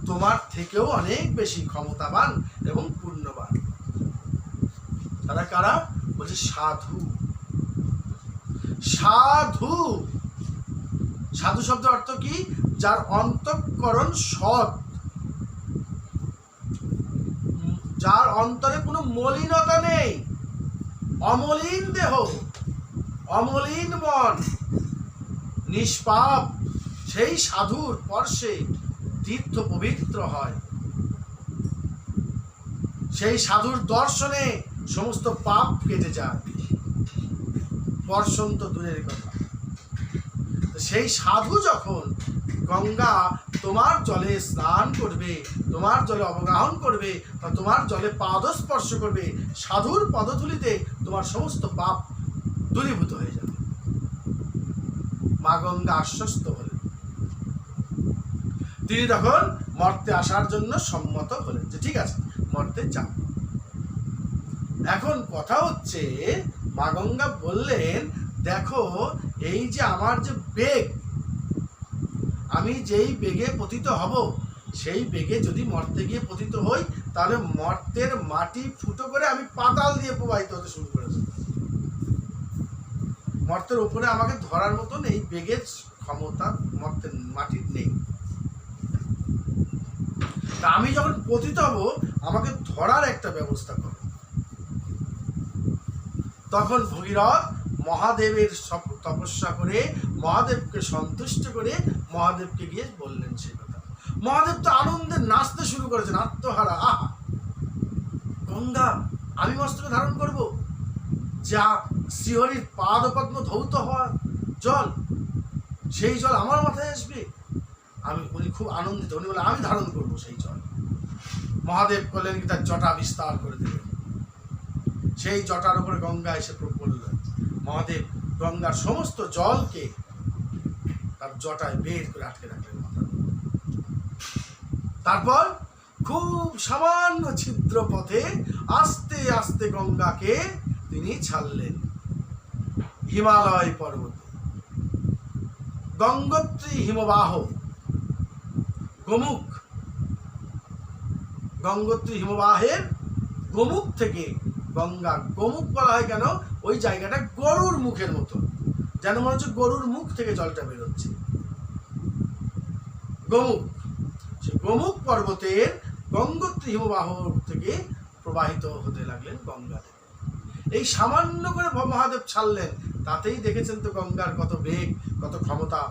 তোমার থেকেও অনেক বেশি ক্ষমতাবান এবং পুণ্যবান। তারা কারা? বলছে সাধু। সাধু, সাধু শব্দের অর্থ কি? যার অন্তঃকরণ সৎ, যার অন্তরে কোনো মলিনতা নেই, অমলিন দেহ, অমলিন মন, নিষ্পাপ, সেই সাধুর স্পর্শে তীর্থ পবিত্র হয়। সেই সাধুর দর্শনে সমস্ত পাপ কেটে যায়। স্পর্শন তো দূরের কথা। সেই সাধু যখন গঙ্গা তোমার জলে স্নান করবে, তোমার জলে অবগাহন করবে, বা তোমার জলে পাদস্পর্শ করবে, সাধুর পদধূলিতে তোমার সমস্ত পাপ দূরীভূত হয়ে যাবে। মা গঙ্গা আশ্বস্ত হলেন। তিনি তখন মর্তে আসার জন্য সম্মত হলেন যে ঠিক আছে, মর্তে যাও। এখন কথা হচ্ছে, মা গঙ্গা বললেন, দেখো এই যে আমার যে বেগ, আমি যেই বেগে পতিত হব, সেই বেগে যদি মর্তে গিয়ে পতিত হই, তাহলে মর্তের মাটি ফুটো করে আমি পাতাল দিয়ে প্রবাহিত হতে শুরু করে দেব। মর্তের উপরে আমাকে ধরার মতন এই বেগের ক্ষমতা মর্তের মাটির নেই। তা আমি যখন পতিত হব, আমাকে ধরার একটা ব্যবস্থা করো। তখন ভগীরথ মহাদেবের তপস্যা করে, মহাদেবকে সন্তুষ্ট করে মহাদেবকে গিয়ে বললেন সেই কথা। মহাদেব তো আনন্দে নাচতে শুরু করেছেন, আত্মহারা। আহা, গঙ্গা আমি মস্তকে ধারণ করব, যা শ্রীহরির পাদপদ্ম ধৌত হওয়া, জল, সেই জল আমার মাথায় আসবে। উনি খুব আনন্দিত, উনি বলে আমি ধারণ করবো সেই জল। মহাদেব করলেন কি তার জটা বিস্তার করে দিলেন, সেই জটার উপরে গঙ্গা এসে পড়লেন। মহাদেব গঙ্গার সমস্ত জলকে তার জটায় বের করে আটকে রাখলেন মাথার। তারপর খুব সামান্য ছিদ্র পথে আস্তে আস্তে গঙ্গাকে তিনি ছাড়লেন হিমালয় পর্বতে। গঙ্গোত্রী হিমবাহ গোমুখ, গঙ্গোত্রী হিমবাহের গোমুখ থেকে, গঙ্গা গোমুখ বলা হয় কেন, ওই জায়গাটা গরুর মুখের মতো, যেন মনে হচ্ছে গরুর মুখ থেকে জলটা বেরোচ্ছে। গোমুখ, সে গোমুখ পর্বতের গঙ্গোত্রী হিমবাহ থেকে প্রবাহিত হতে লাগলেন গঙ্গাতে। এই সামান্য করে মহাদেব ছাড়লেন, তাতেই দেখেছেন তো গঙ্গার কত বেগ, কত ক্ষমতা।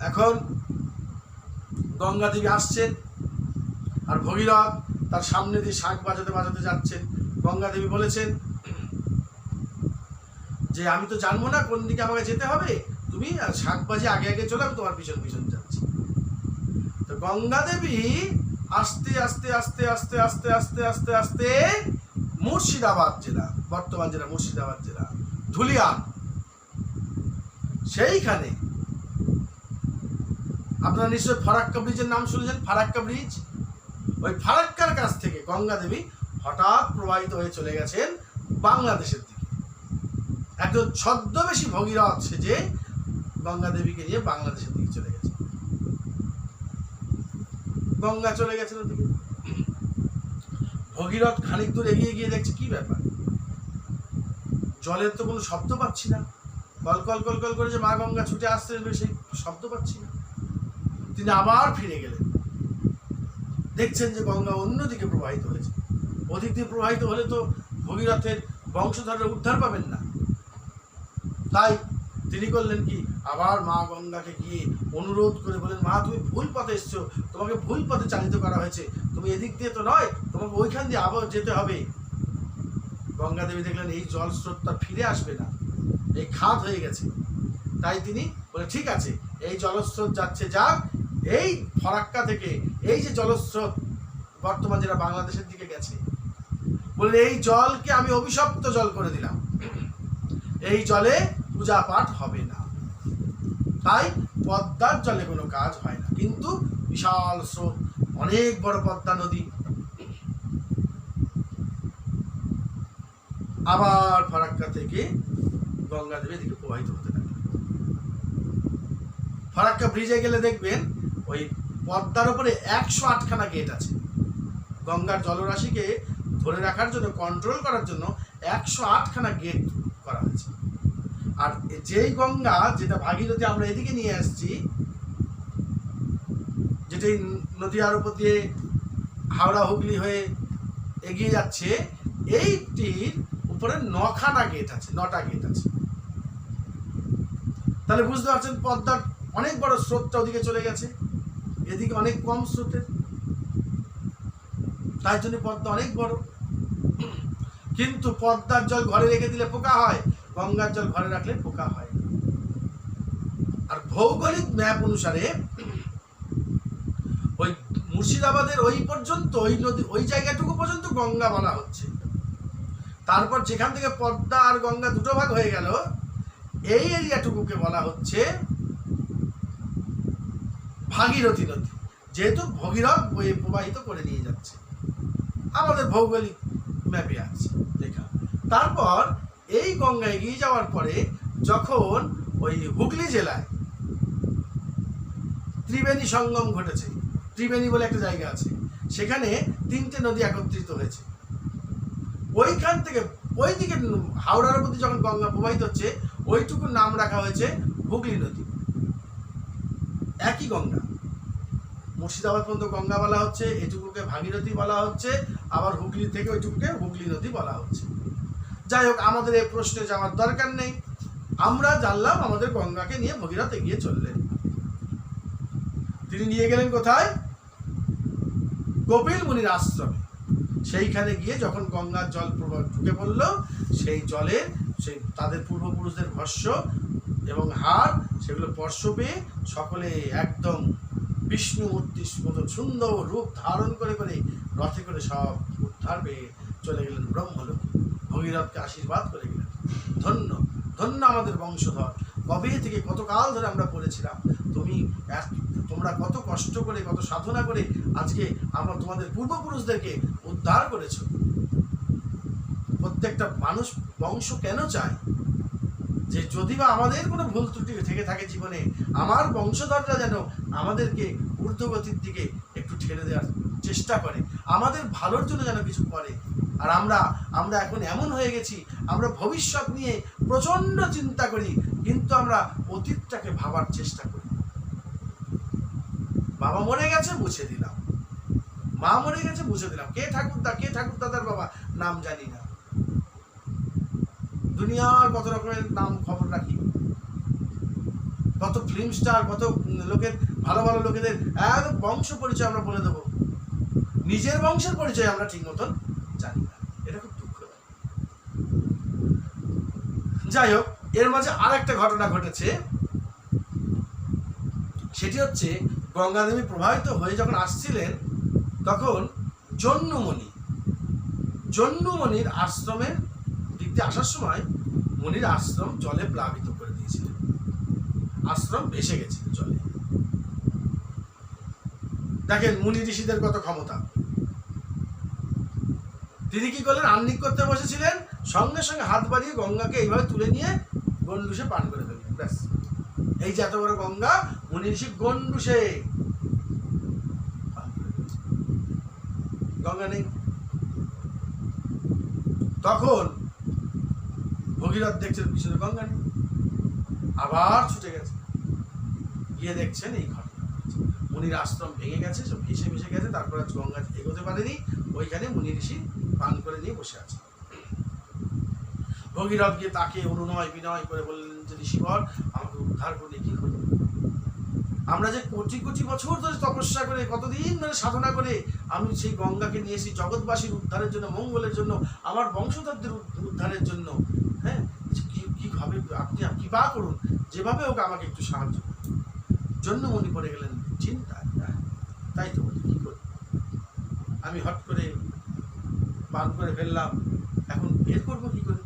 এখন গঙ্গা দেবী আসছেন, আর ভগীরথ তার সামনে দিয়ে শাঁখ বাজাতে বাজাতে যাচ্ছেন। গঙ্গা দেবী বলেছেন যে আমি তো জানবো না কোন দিকে আমাকে যেতে হবে, তুমি শাঁখ বাজে আগে আগে চলে, আমি তোমার পিছন পিছন যাচ্ছি। তো গঙ্গা দেবী আস্তে আস্তে আস্তে আস্তে আস্তে আস্তে আস্তে আস্তে মুর্শিদাবাদ জেলা, বর্তমান জেলা মুর্শিদাবাদ জেলা ধুলিয়ান, সেইখানে আপনারা নিশ্চয়ই ফারাক্কা ব্রিজের নাম শুনেছেন, ফারাক্কা ব্রিজ, ওই ফারাক্কার কাছ থেকে গঙ্গা দেবী হঠাৎ প্রবাহিত হয়ে চলে গেছেন বাংলাদেশের দিকে। একজন ছদ্মবেশী ভগীরথ সেজে গঙ্গা দেবীকে নিয়ে বাংলাদেশের দিকে চলে গেছে। গঙ্গা চলে গেছেন ওদিকে। ভগীরথ খানিক দূর এগিয়ে গিয়ে দেখছে কি ব্যাপার, জলের তো কোনো শব্দ পাচ্ছি না, কল কল কল কল করে যে মা গঙ্গা ছুটে আসতে সেই শব্দ পাচ্ছি না। তিনি আবার ফিরে গেলেন, দেখছেন যে গঙ্গা অন্যদিকে প্রবাহিত হয়েছে। ওদিক দিয়ে প্রবাহিত হলে তো ভগীরথের বংশধররা উদ্ধার পাবেন না। তাই তিনি করলেন কি, আবার মা গঙ্গাকে গিয়ে অনুরোধ করে বলেন, মা তুমি ভুল পথে এসছো, তোমাকে ভুল পথে চালিত করা হয়েছে, তুমি এদিক দিয়ে তো নয়, তোমাকে ওইখান দিয়ে আবার যেতে হবে। গঙ্গা দেবী দেখলেন এই জল স্রোতটা ফিরে আসবে না, এই খাত হয়ে গেছে। তাই তিনি বলে ঠিক আছে, এই জলস্রোত যাচ্ছে যাক, এই ফরাক্কা থেকে এই যে জলস্রোত বর্তমান যেটা বাংলাদেশের দিকে গেছে, বলে এই জলকে আমি অভিশপ্ত জল করে দিলাম, এই জলে পূজা পাঠ হবে না। তাই পদ্মার জলে কোনো কাজ হয় না, কিন্তু বিশাল স্রোত, অনেক বড় পদ্মা নদী। আবার ফারাক্কা থেকে গঙ্গা দেবী এদিকে প্রবাহিত হতে থাকে। ফারাক্কা ব্রিজে গেলে দেখবেন ওই পদ্মার উপরে 108খানা গেট আছে। গঙ্গার জলরাশিকে ধরে রাখার জন্য, কন্ট্রোল করার জন্য 108খানা গেট করা হয়েছে। আর যেই গঙ্গা, যেটা ভাগীরথী আমরা এদিকে নিয়ে আসছি, যেটা নদীয়ার উপর দিয়ে হাওড়া হুগলি হয়ে এগিয়ে যাচ্ছে, এইটির উপরে 9খানা গেট আছে, 9টা গেট আছে। তাহলে বুঝতে পারছেন পদ্মার অনেক বড় স্রোতটা ওদিকে চলে গেছে, এদিকে অনেক কম স্রোতের, তাই জন্য পদ্মা অনেক বড়। কিন্তু পদ্মার জল ঘরে রেখে দিলে পোকা হয়, গঙ্গার জল ঘরে রাখলে পোকা হয়। আর ভৌগোলিক ম্যাপ অনুসারে ওই মুর্শিদাবাদের ওই পর্যন্ত, ওই নদী, ওই জায়গাটুকু পর্যন্ত গঙ্গা বলা হচ্ছে। তারপর যেখান থেকে পদ্মা আর গঙ্গা দুটো ভাগ হয়ে গেল, এই এরিয়াটুকুকে বলা হচ্ছে ভাগীরথী নদী, যেহেতু ভগীরথ বয়ে প্রবাহিত করে নিয়ে যাচ্ছে। আমাদের ভৌগোলিক ম্যাপে আছে লেখা। তারপর এই গঙ্গা এগিয়ে যাওয়ার পরে যখন ওই হুগলি জেলায় ত্রিবেণী সঙ্গম ঘটেছে, ত্রিবেণী বলে একটা জায়গা আছে, সেখানে 3টে নদী একত্রিত হয়েছে। ওইখান থেকে ওইদিকে হাওড়ার মধ্যে যখন গঙ্গা প্রবাহিত হচ্ছে, ওইটুকুর নাম রাখা হয়েছে হুগলি নদী। একই গঙ্গা, মুর্শিদাবাদ পর্যন্ত গঙ্গা বলা হচ্ছে, এটুকুকে ভাগীরথী বলা হচ্ছে, আবার হুগলি থেকে ওইটুকুকে হুগলি নদী বলা হচ্ছে। যাই হোক, আমাদের এই প্রশ্নে যাওয়ার দরকার নেই। আমরা জানলাম আমাদের গঙ্গাকে নিয়ে ভগীরথ এগিয়ে চললেন। তিনি নিয়ে গেলেন কোথায়? কপিল মুনির আশ্রমে। সেইখানে গিয়ে যখন গঙ্গার জল ঢুকে পড়ল, সেই জলের সেই তাদের পূর্বপুরুষদের ভস্য এবং হার সেগুলো স্পর্শ পেয়ে সকলে একদম বিষ্ণু মূর্তির মতো সুন্দর রূপ ধারণ করে করে রথে করে সব উদ্ধার পেয়ে চলে গেলেন ব্রহ্মলোকে। ভগীরথকে আশীর্বাদ করে গেলেন, ধন্য ধন্য আমাদের বংশধর, কবে থেকে কত কাল ধরে আমরা পড়েছিলাম, তোমরা কত কষ্ট করে কত সাধনা করে আজকে আমরা তোমাদের পূর্বপুরুষদেরকে উদ্ধার করেছো। প্রত্যেকটা মানুষ বংশ কেন চায় যে যদি বা আমাদের কোনো ভুল ত্রুটি থেকে থাকে জীবনে, আমার বংশধররা যেন আমাদেরকে ঊর্ধ্বগতির দিকে একটু ঠেলে দেওয়ার চেষ্টা করে, আমাদের ভালোর জন্য যেন কিছু করে। আর আমরা এখন এমন হয়ে গেছি, আমরা ভবিষ্যৎ নিয়ে প্রচণ্ড চিন্তা করি, কিন্তু আমরা অতীতটাকে ভাবার চেষ্টা করি। বাবা মরে গেছে মুছে দিলাম, মা মরে গেছে মুছে দিলাম, কে ঠাকুরদাদার বাবা নাম জানি না, দুনিয়ার কত রকমের নাম খবর রাখি, কত ফিল্ম স্টার, কত লোকের ভালো ভালো লোকেদের একদম বংশ পরিচয় আমরা বলে দেবো, নিজের বংশের পরিচয় আমরা ঠিক মতন জানি না। এটা খুব দুঃখ। যাই হোক, এর মাঝে আর একটা ঘটনা ঘটেছে, সেটি হচ্ছে গঙ্গাদেবী প্রবাহিত হয়ে যখন আসছিলেন তখন জন্যুমণির আশ্রমের দিক দিয়ে আসার সময় মুনির আশ্রম জলে প্লাবিত করে দিয়েছিলেন, আশ্রম ভেসে গেছিল জলে। দেখেন মুনি ঋষিদের কত ক্ষমতা। তিনি কি করলেন, আহ্নিক করতে বসেছিলেন, সঙ্গে সঙ্গে হাত বাড়িয়ে গঙ্গাকে এইভাবে তুলে নিয়ে গন্ডুসে পান করে ফেললেন। ব্যাস, এই যে এত বড় গঙ্গা, মুনি ঋষি গন্ডুসে গঙ্গা নেই। তখন ভগীরথ দেখছেন পিছনে গঙ্গা নেই, আবার ছুটে গেছে, গিয়ে দেখছেন এই ঘটনা, মুনির আশ্রম ভেঙে গেছে, সব ভেসে গেছে। তারপরে গঙ্গা এগোতে পারেনি, ওইখানে মুনি ঋষি পান করে নিয়ে বসে আছে। ভগীরথ গিয়ে তাকে অনুনয় বিনয় করে বললেন যে ঋষিবর, আমাকে উদ্ধার করলে কি হলো? আমরা যে কোটি কোটি বছর ধরে তপস্যা করে, কতদিন ধরে সাধনা করে আমি সেই গঙ্গাকে নিয়ে এসেছি জগৎবাসীর উদ্ধারের জন্য, মঙ্গলের জন্য, আমার বংশধরদের উদ্ধারের জন্য। হ্যাঁ, কিভাবে আপনি কৃপা করুন, যেভাবে হোক আমাকে একটু সাহায্য করুন। জন্যমণি পড়ে গেলেন চিন্তায়। তাই তো বলি, কি করি, আমি হট করে পান করে ফেললাম, এখন বের করবো কি করে?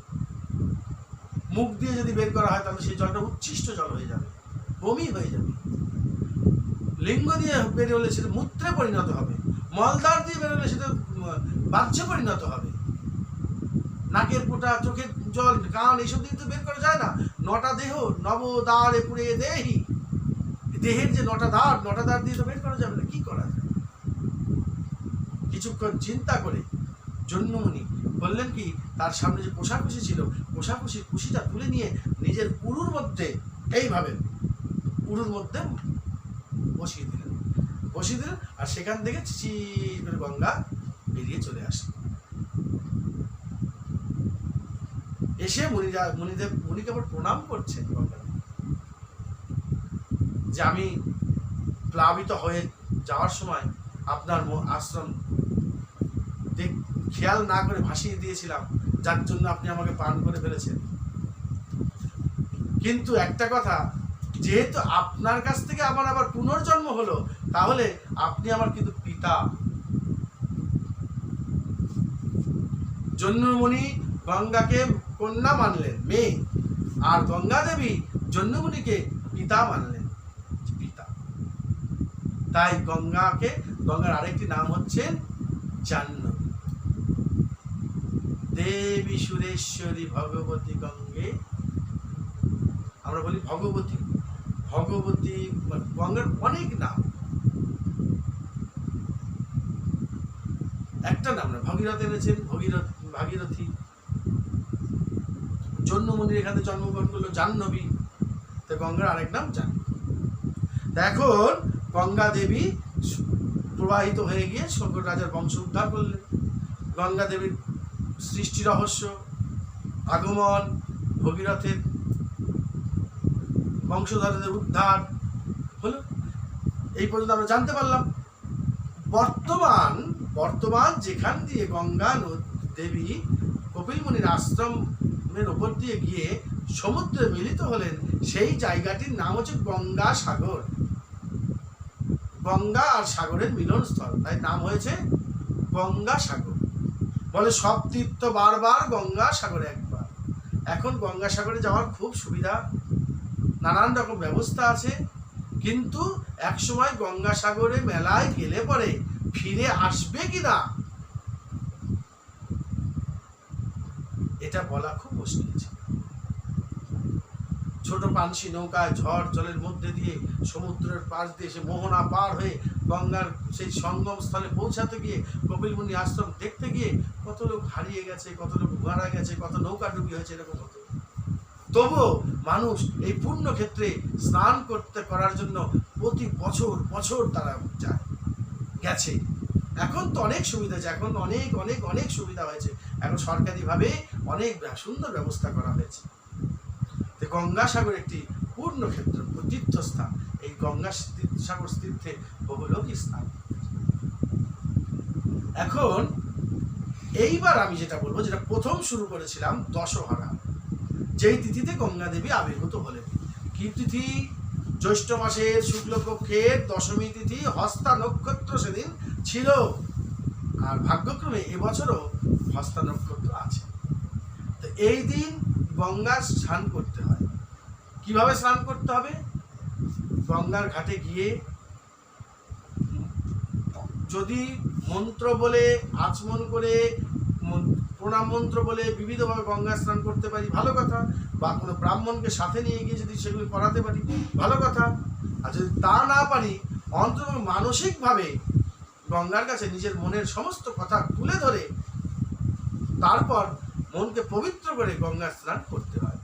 মুখ দিয়ে যদি বের করা হয় তাহলে সেই জলটা উচ্ছিষ্ট জল হয়ে যাবে, বমি হয়ে যাবে। লিঙ্গ দিয়ে বেরোলে সেটা মূত্রে পরিণত হবে, মলদার দিয়ে বেরোলে সেটা বাহ্যে পরিণত হবে। নাকের পোটা, চোখের জল, কান, এইসব দিয়ে তো বের করা যায় না। 9টা দেহ নবদ্বারে পুরে দেহি, দেহের যে 9টা দ্বার দিয়ে তো বের করা যাবে না। কি করা যায়? কিছুক্ষণ চিন্তা করে জন্যমণি বললেন কি, তার সামনে যে কোষাকুষি ছিল, কোষাকুষির কুশিটা তুলে নিয়ে নিজের উরুর মধ্যে এইভাবে উরুর মধ্যে বসিয়ে দিলেন, আর সেখান থেকে চিচির করে গঙ্গা বেরিয়ে চলে আসে। এসে মুনিকে আবার প্রণাম করছেন গঙ্গা, যে আমি প্লাবিত হয়ে যাওয়ার সময় আপনার আশ্রম খেয়াল না করে ভাসিয়ে দিয়েছিলাম, যার জন্য আপনি আমাকে পান করে ফেলেছেন। কিন্তু একটা কথা, যেহেতু আপনার কাছ থেকে আমার আবার পুনর্জন্ম হলো, তাহলে আপনি আমার কিন্তু পিতা। জন্যমণি গঙ্গাকে কন্যা মানলেন, মেয়ে, আর গঙ্গা দেবী জন্যমণিকে পিতা মানলেন, পিতা। তাই গঙ্গার আরেকটি নাম হচ্ছে জাহ্নবী। দেবী সুরেশ্বরী ভগবতী গঙ্গে, আমরা বলি ভগবতী। গঙ্গার অনেক নাম, একটা নাম না। ভগীরথ এনেছেন ভাগীরথী, জন্যমণির এখানে জন্মগ্রহণ করলো জাহ্নবী, তো গঙ্গার আরেক নাম জাহ্নবী। এখন গঙ্গা দেবী প্রবাহিত হয়ে গিয়ে শঙ্কর রাজার বংশ উদ্ধার করলেন। গঙ্গা দেবীর সৃষ্টি রহস্য, আগমন, ভগীরথের বংশধরদের উদ্ধার হলো, এই পর্যন্ত আমরা জানতে পারলাম। বর্তমান যেখান দিয়ে গঙ্গা দেবী কপিল মুনির আশ্রম উপর দিয়ে গিয়ে সমুদ্রে মিলিত হলেন, সেই জায়গাটির নাম হচ্ছে গঙ্গা সাগর। গঙ্গা আর সাগরের মিলনস্থল, তাই নাম হয়েছে গঙ্গা সাগর। বলে সব তীর্থ বারবার, গঙ্গা সাগরে একবার। এখন গঙ্গা সাগরে যাওয়ার খুব সুবিধা, নানান রকম ব্যবস্থা আছে, কিন্তু একসময় গঙ্গা সাগরে মেলায় গেলে পরে ফিরে আসবে কিনা এটা বলা খুব মুশকিল ছিল। ছোট পানসি নৌকায় ঝড় জলের মধ্যে দিয়ে সমুদ্রের পাশ দিয়ে সে মোহনা পার হয়ে গঙ্গার সেই সঙ্গম স্থলে পৌঁছাতে গিয়ে, কপিল মুনি আশ্রম দেখতে গিয়ে কত লোক হারিয়ে গেছে, কত লোক মারা গেছে, কত নৌকা ডুবি হয়েছে, এরকম হতো। তবুও মানুষ এই পূর্ণ ক্ষেত্রে স্নান করার জন্য প্রতি বছর বছর তারা গেছে। এখন তো অনেক সুবিধা আছে, এখন অনেক অনেক অনেক সুবিধা হয়েছে, এখন সরকারিভাবে অনেক সুন্দর ব্যবস্থা করা হয়েছে। গঙ্গাসাগর একটি পূর্ণ ক্ষেত্র, তীর্থস্থান। এই গঙ্গাসাগর তীর্থে বহুলোকই স্থান। এখন এইবার আমি যেটা বলবো, যেটা প্রথম শুরু করেছিলাম, দশহরা, যেই তিথিতে গঙ্গা দেবী আবির্ভূত হলেন। কি তিথি? জ্যৈষ্ঠ মাসের শুক্লপক্ষের দশমী তিথি, হস্তা নক্ষত্র সেদিন ছিল। আর ভাগ্যক্রমে এবছরও হস্তা নক্ষত্র আছে। তো এই দিন গঙ্গা স্নান করতে হয়। কিভাবে স্নান করতে হবে? গঙ্গার ঘাটে গিয়ে যদি মন্ত্র বলে, আচমন করে, প্রণাম মন্ত্র বলে বিবিধভাবে গঙ্গা স্নান করতে পারি, ভালো কথা। বা কোনো ব্রাহ্মণকে সাথে নিয়ে গিয়ে যদি সেগুলি করাতে পারি, ভালো কথা। আর যদি তা না পারি, অন্তত মানসিকভাবে গঙ্গার কাছে নিজের মনের সমস্ত কথা তুলে ধরে তারপর মনকে পবিত্র করে গঙ্গা স্নান করতে হয়।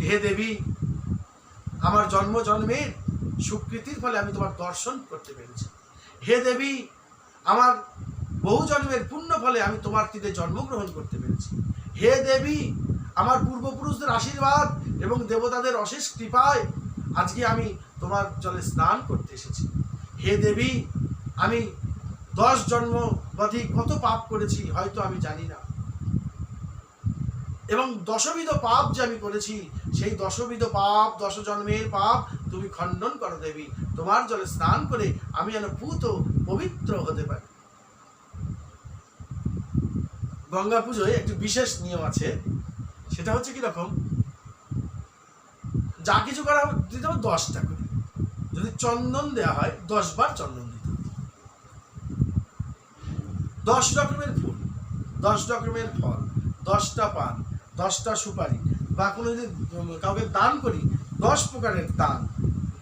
হে দেবী, আমার জন্ম জন্মের সুকৃতির ফলে আমি তোমার দর্শন করতে পেরেছি। হে দেবী, আমার বহু জন্মের পুণ্য ফলে আমি তোমার তীরে জন্মগ্রহণ করতে পেরেছি। হে দেবী, আমার পূর্বপুরুষদের আশীর্বাদ এবং দেবতাদের অশেষ কৃপায় আজকে আমি তোমার জলে স্নান করতে এসেছি। হে দেবী, আমি 10 জন্মবধি কত পাপ করেছি হয়তো আমি জানি না, এবং 10বিধ পাপ যে আমি করেছি, সেই 10বিধ পাপ, 10 জন্মের পাপ তুমি খণ্ডন করো দেবী। তোমার জলে স্নান করে আমি যেন পূত পবিত্র হতে পারি। গঙ্গা পুজোয় একটি বিশেষ নিয়ম আছে, সেটা হচ্ছে কিরকম, যা কিছু করা দিতে হবে 10টা করে। যদি চন্দন দেওয়া হয় 10 বার চন্দন দিতে হবে, 10 রকমের ফুল, 10 রকমের ফল, 10টা পান, 10টা সুপারি, বা কোনো যদি কাউকে দান করি 10 প্রকারের দান,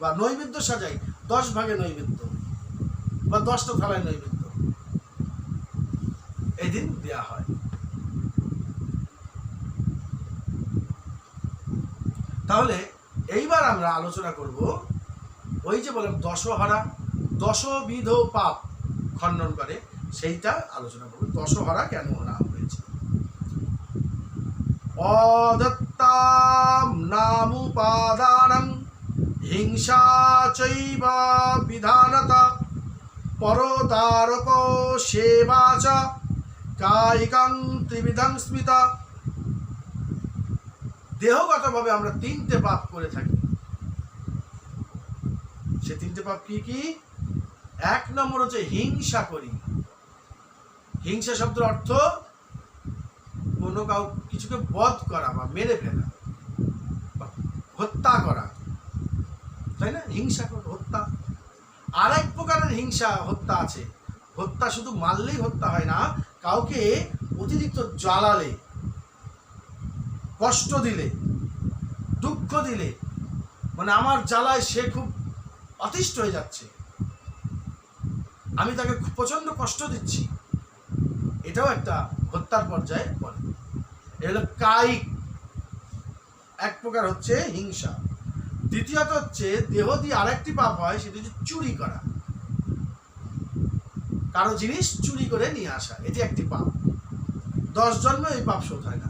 বা নৈবেদ্য সাজাই 10 ভাগে নৈবেদ্য, বা 10টা থালায় নৈবেদ্য এদিন দেওয়া হয়। তাহলে এইবার আমরা আলোচনা করব ওই যে বললাম দশহরা, 10বিধ পাপ খণ্ডন করে, সেইটা আলোচনা করব। দশহরা কেন নাম হয়েছে? অদত্তাম নামুপাদানং হিংসা চৈব বিধানতা পরদারক সেবা চ কায়িকাং ত্রিবিধং স্মিতা। দেহগতভাবে আমরা 3টে পাপ করে থাকি। সে 3টে পাপ কি কি? 1 নম্বর হচ্ছে হিংসা করি। হিংসা শব্দের অর্থ কোনো কিছুকে বধ করা বা মেরে ফেলা, হত্যা করা, তাই না? হিংসা হত্যা। আরেক প্রকারের হিংসা হত্যা আছে। হত্যা শুধু মারলেই হত্যা হয় না, কাউকে অতিরিক্ত জ্বালালে, কষ্ট দিলে, দুঃখ দিলে, মানে আমার জ্বালায় সে খুব অতিষ্ঠ হয়ে যাচ্ছে, আমি তাকে প্রচন্ড কষ্ট দিচ্ছি, এটাও একটা হত্যার পর্যায়ে পড়ে। এটা হলো কায়িক এক প্রকার হচ্ছে হিংসা। দ্বিতীয়ত হচ্ছে দেহ দিয়ে আরেকটি পাপ হয়, সেটা হচ্ছে চুরি করা, কারো জিনিস চুরি করে নিয়ে আসা, এটি একটি পাপ। 10 জন্মে এই পাপ শোধ হয় না।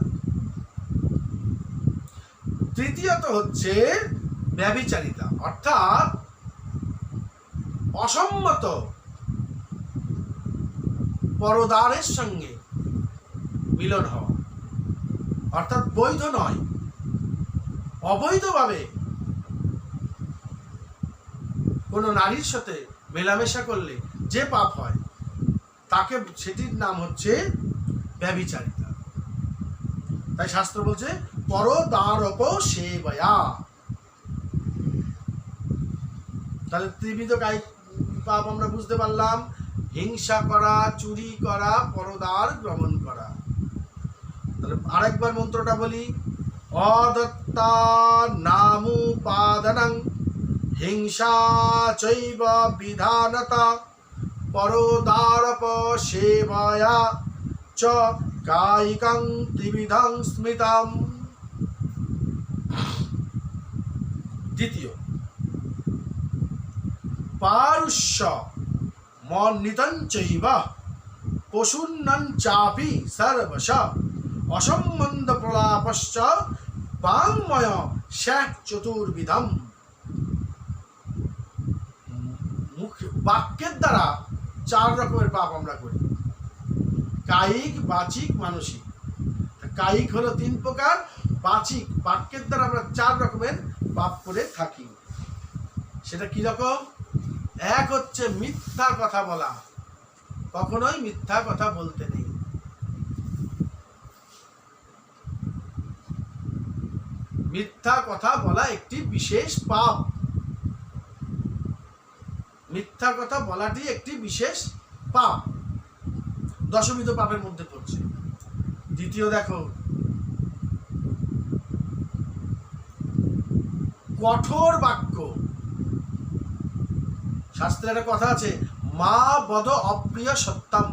তৃতীয়ত হচ্ছে ব্যভিচারিতা, অর্থাৎ অসম্মত পরদারের সঙ্গে মিলন হওয়া, অর্থাৎ বৈধ নয়, অবৈধভাবে কোনো নারীর সাথে মেলামেশা করলে যে পাপ হয় তাকে সেটির নাম হচ্ছে ব্যভিচারিতা। তাই শাস্ত্র বলছে পরদারপ সেবয়া। তাহলে ত্রিবিধ কায়িক পাপ আমরা বুঝতে পারলাম, হিংসা করা, চুরি করা, পরদার গ্রহণ করা। তাহলে আরেকবার মন্ত্রটা বলি, অদত্তা নামুপাদানং হিংসা চৈব বিধানতা পরদারপ সেবয়া চ কায়িকং ত্রিবিধং স্মৃতম। দ্বিতীয়, পারুষ্য মন্নিতং চৈব পশুন্নং চাপি সর্বশ অসম্বন্ধ প্রলাপশ্চ বাংময় শেখ চতুর্বিধম। বাক্যের দ্বারা 4 রকমের পাপ আমরা করি, কায়িক, বাচিক, মানসিক। কায়িক হলো 3 প্রকার, বাচিক বাক্যের দ্বারা আমরা 4 রকমের পাপ করে থাকি। সেটা কি রকম? এক হচ্ছে মিথ্যা কথা বলা, কখনোই মিথ্যা কথা বলতে নেই। মিথ্যা কথা বলা একটি বিশেষ পাপ, মিথ্যা কথা বলাটি একটি বিশেষ পাপ, দশবিধ পাপের মধ্যে পড়ছে। দ্বিতীয় দেখো, কঠোর বাক্য। শাস্ত্রে একটা কথা আছে, মা বদ অপ্রিয় সত্যম।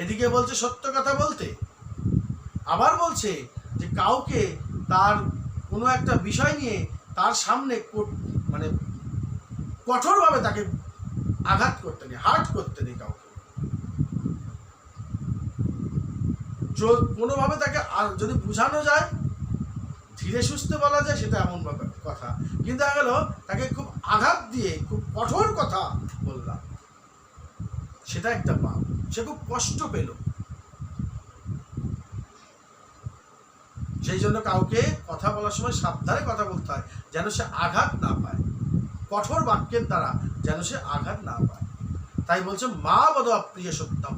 এদিকে বলছে সত্য কথা বলতে, আবার বলছে যে কাউকে তার কোনো একটা বিষয় নিয়ে তার সামনে মানে কঠোরভাবে তাকে আঘাত করতে নেই, হার্ট করতে নেই কাউকে। কোনোভাবে তাকে যদি বোঝানো যায়, ধীরে সুস্থে বলা যায়, সেটা এমন কথা। কিন্তু দেখা গেল তাকে খুব আঘাত দিয়ে খুব কঠোর কথা বললাম, সেটা একটা পাপ, সে খুব কষ্ট পেল। সেই জন্য কাউকে কথা বলার সময় সাবধানে কথা বলতে হয়, যেন সে আঘাত না পায়, কঠোর বাক্যের দ্বারা যেন সে আঘাত না পায়। তাই বলছে মা বদ অপ্রিয় সত্যম,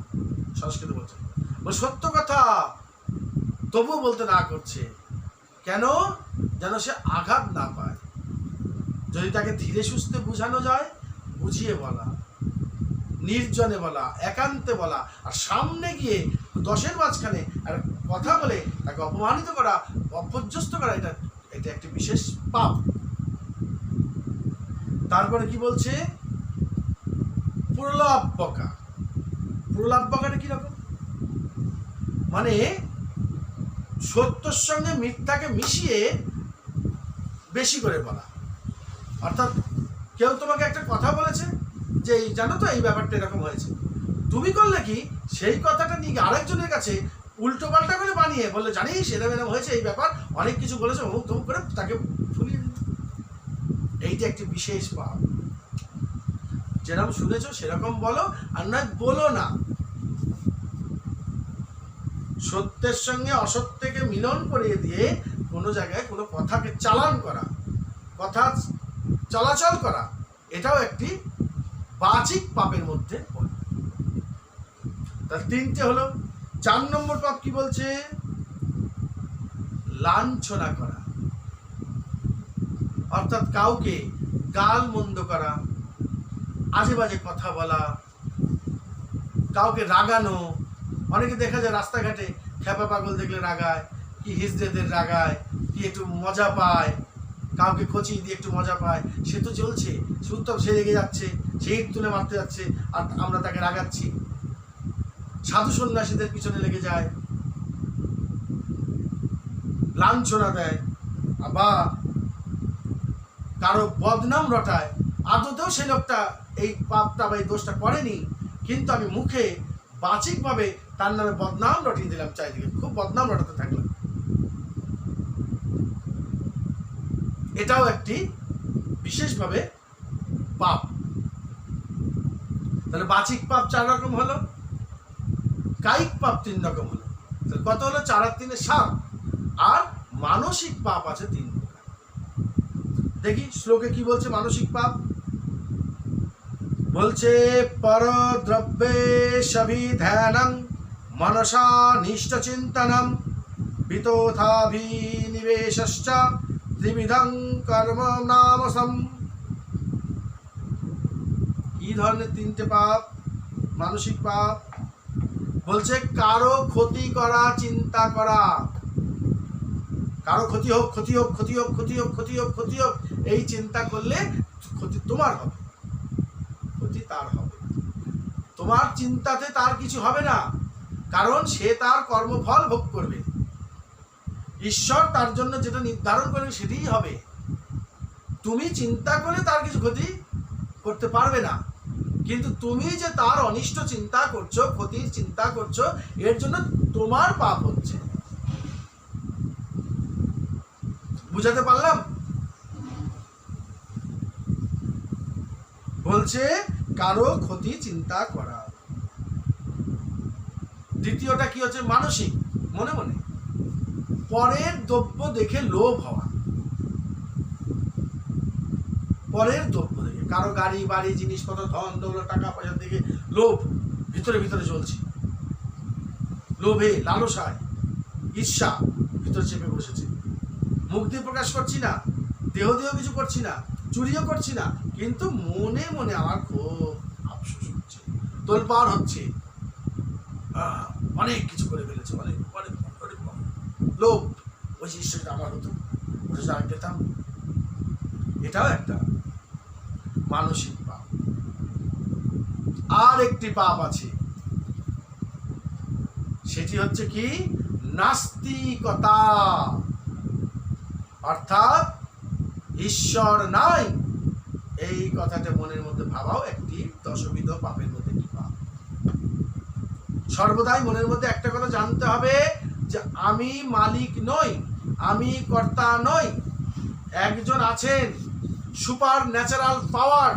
সংস্কৃত বলছে সত্য কথা তবুও বলতে না করছে, কেন? যেন সে আঘাত না পায়। যদি তাকে ধীরে সুস্থে বোঝানো যায়, বুঝিয়ে বলা, নির্জনে বলা, একান্তে বলা, আর সামনে গিয়ে 10-এর মাঝখানে আর কথা বলে তাকে অপমানিত করা, অপর্যস্ত করা, এটা একটি বিশেষ পাপ। তারপরে কি বলছে? প্রলাপ বকা। প্রলাপ বকাটা কিরকম? মানে সত্যর সঙ্গে মিথ্যাকে মিশিয়ে বেশি করে বলা। অর্থাৎ কেউ তোমাকে একটা কথা বলেছে যে এই জানো তো এই ব্যাপারটা এরকম হয়েছে, তুমি করলে কি সেই কথাটা নিয়ে আরেকজনের কাছে উল্টো পাল্টা করে বানিয়ে বললে, জানিস এরকম এরকম হয়েছে, এই ব্যাপার অনেক কিছু বলেছে, অমুক তমুক করে তাকে ফুলিয়ে দিল। এইটা একটি বিশেষ পাপ। যেরকম শুনেছো সেরকম বলো, আর নয় বলো না। সত্যের সঙ্গে অসত্যকে মিলন করিয়ে দিয়ে কোনো জায়গায় কোনো কথাকে চালান করা, কথা চলাচল করা, এটাও একটি বাচিক পাপের মধ্যে পড়ে। তার 3টে হলো। 4 নম্বর পাপ কি বলছে? লাঞ্ছনা করা, অর্থাৎ কাউকে গাল মন্দ করা, আজে বাজে কথা বলা, কাউকে রাগানো। অনেকে দেখা যায় রাস্তাঘাটে খ্যাপা পাগল দেখলে রাগায়, কি হিজড়েদের রাগায়, কি একটু মজা পায়, কাউকে খচিয়ে দিয়ে একটু মজা পায়। সে তো চলছে, সে উত্তম, সে রেগে যাচ্ছে, সে ইট তুলে মারতে যাচ্ছে, আর আমরা তাকে রাগাচ্ছি। সাধু সন্ন্যাসীদের পিছনে লেগে যায়, লাঞ্ছনা দেয়, বা কারো বদনাম রটায়। আদতেও সেই লোকটা এই পাপটা বা এই দোষটা করেনি, কিন্তু আমি মুখে বাচিকভাবে তার নামে বদনাম রটিয়ে দিলাম, চারিদিকে খুব বদনাম রটাতে থাকলাম। এটাও একটি বিশেষভাবে পাপ। তাহলে বাচিক পাপ 4 রকম হলো, কায়িক পাপ 3 রকম হলো। কত হলো? 4 আর 3 7। আর মানসিক পাপ আছে 3 প্রকার। দেখি শ্লোকে কি বলছে মানসিক পাপ। বলছে পরদ্রব্যে সভিধ্যানং মনসা নিষ্ঠ চিন্তনম বিতোথাভিনিবেশশ্চ ত্রিবিধং কর্ম নামসম। কি ধরনের 3টে পাপ মানসিক পাপ? বলছে কারো ক্ষতি করা, চিন্তা করা, কারো ক্ষতি হোক, ক্ষতি হোক, ক্ষতি হোক, ক্ষতি হোক, ক্ষতি হোক, ক্ষতি হোক, এই চিন্তা করলে ক্ষতি তোমার হবে, ক্ষতি তার হবে। তোমার চিন্তাতে তার কিছু হবে না, কারণ সে তার কর্মফল ভোগ করবে। ঈশ্বর তার জন্য যেটা নির্ধারণ করবে সেটাই হবে। তুমি চিন্তা করে তার কিছু ক্ষতি করতে পারবে না, কিন্তু তুমি যে তার অনিষ্ট চিন্তা করছো, ক্ষতির চিন্তা করছো, এর জন্য তোমার পাপ হচ্ছে। বুঝাতে পারলাম? বলছে কারো ক্ষতি চিন্তা করা। দ্বিতীয়টা কি হচ্ছে? মানসিক, মনে মনে পরের দ্রব্য দেখে লোভ হওয়া। পরের দ্রব্য দেখে, কারো গাড়ি বাড়ি জিনিসপত্র ধন দৌলত টাকা পয়সা দেখে লোভ ভিতরে ভিতরে চলছে। লোভে লালসায় ঈর্ষা ভিতরে চেপে বসেছে। মুখ দিয়ে প্রকাশ করছি না, দেহ দেহ কিছু করছি না, চুরিও করছি না, কিন্তু মনে মনে আমার খুব আফসোস হচ্ছে, তোলপাড় হচ্ছে, অনেক কিছু করে ফেলেছে, অনেক অনেক অনেক লোভ। ওই জিনিসটা আমার হতো, ওটা আমি পেতাম। এটাও একটা মানসিক পাপ। আর একটি পাপ আছে, সেটি হচ্ছে কি? নাস্তিকতা। অর্থাৎ ঈশ্বর নাই এই কথাটা মনের মধ্যে ভাবাও একটি দশবিধ পাপের মধ্যে একটি পাপ। সর্বদাই মনের মধ্যে একটা কথা জানতে হবে যে আমি মালিক নই, আমি কর্তা নই। একজন আছেন সুপার ন্যাচারাল পাওয়ার,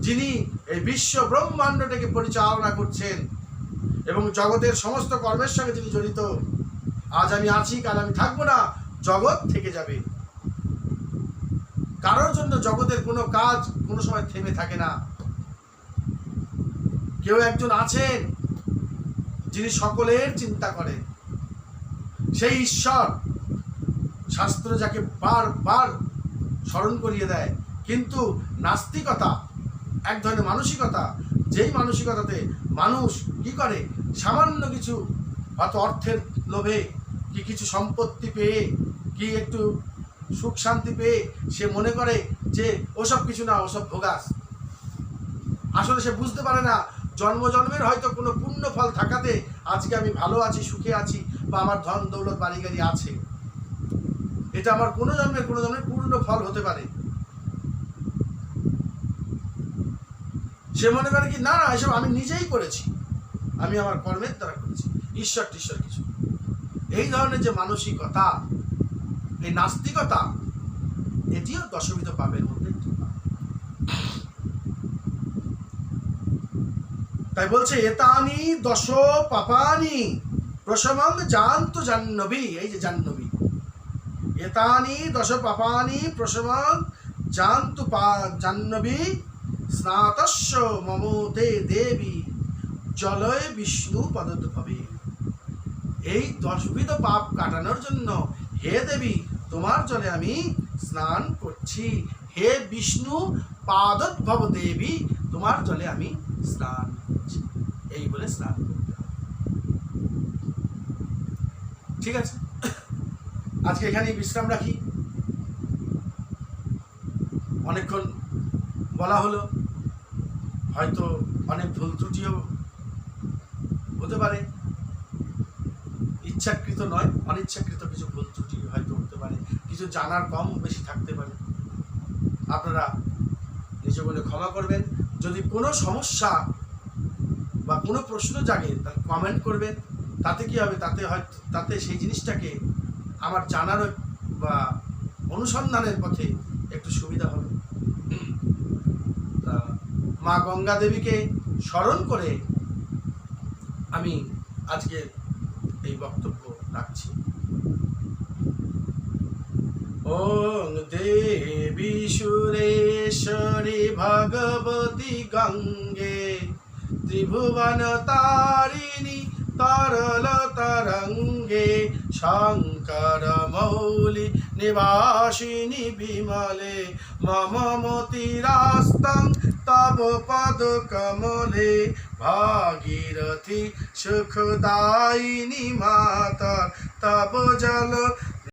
যিনি এই বিশ্ব ব্রহ্মাণ্ডটাকে পরিচালনা করছেন এবং জগতের সমস্ত কর্মের সঙ্গে যিনি জড়িত। আজ আমি আছি, কাল আমি থাকবো না, জগৎ থেকে যাবে। কারোর জন্য জগতের কোনো কাজ কোনো সময় থেমে থাকে না। কেউ একজন আছেন যিনি সকলের চিন্তা করেন, সেই ঈশ্বর। শাস্ত্র যাকে বারবার স্মরণ করিয়ে দেয়। কিন্তু নাস্তিকতা এক ধরনের মানসিকতা, যেই মানসিকতাতে মানুষ কি করে, সামান্য কিছু হয়তো অর্থের লোভে কি কিছু সম্পত্তি পেয়ে কি একটু সুখ শান্তি পেয়ে সে মনে করে যে ওসব কিছু না, ওসব ভোগাস। আসলে সে বুঝতে পারে না জন্ম জন্মের হয়তো কোনো পুণ্য ফল থাকাতে আজকে আমি ভালো আছি, সুখে আছি, বা আমার ধন দৌলত বাড়ি গাড়ি আছে। এটা আমার কোনো জন্মের পূর্ণ ফল হতে পারে। সে মনে করে কি না না, এসব আমি নিজেই করেছি, আমি আমার কর্মের দ্বারা করেছি, ঈশ্বর টিশ্বর কিছু। এই ধরনের যে মানসিকতা, এই নাস্তিকতা, এটিও দশবিধ পাপের মধ্যে একটি পাপ। তাই বলছে এতানি দশ পাপানি প্রশমং জান্তু জাহ্নবী। এই যে জাহ্নবী, এতানি দশ পাপানি প্রশমং জান্তু জাহ্নবী স্নাতস্য মমতে দেবী জলয় বিষ্ণু পদোদ্ভবে। এই দশবিধ পাপ কাটানোর জন্য হে দেবী তোমার জলে আমি স্নান করছি। হে বিষ্ণু পাদোদ্ভব দেবী তোমার জলে আমি স্নান করছি। এই বলে স্নান করতে হবে। ঠিক আছে, আজকে এখানেই বিশ্রাম রাখি। অনেকক্ষণ বলা হলো, হয়তো অনেক ভুল ত্রুটিও হতে পারে। ইচ্ছাকৃত নয়, অনিচ্ছাকৃত কিছু ভুল ত্রুটি হয়তো হতে পারে, কিছু জানার কম বেশি থাকতে পারে। আপনারা নিজে বলে ক্ষমা করবেন। যদি কোনো সমস্যা বা কোনো প্রশ্ন জাগে তা কমেন্ট করবেন। তাতে কি হবে, তাতে সেই জিনিসটাকে আমার জানার বা অনুসন্ধানের পথে একটু সুবিধা হবে। মা গঙ্গা দেবীকে স্মরণ করে আমি আজকে এই বক্তব্য রাখছি। ওং দেবী সুরেশ্বরী ভগবতী গঙ্গে ত্রিভুবন তারিণী তরল তরঙ্গে শঙ্কর মৌলি নিবাসিনী বিমলে মম মতিরাস্তং তব পদ কমলে ভাগীরথী সুখদায়িনী মাতা তব জল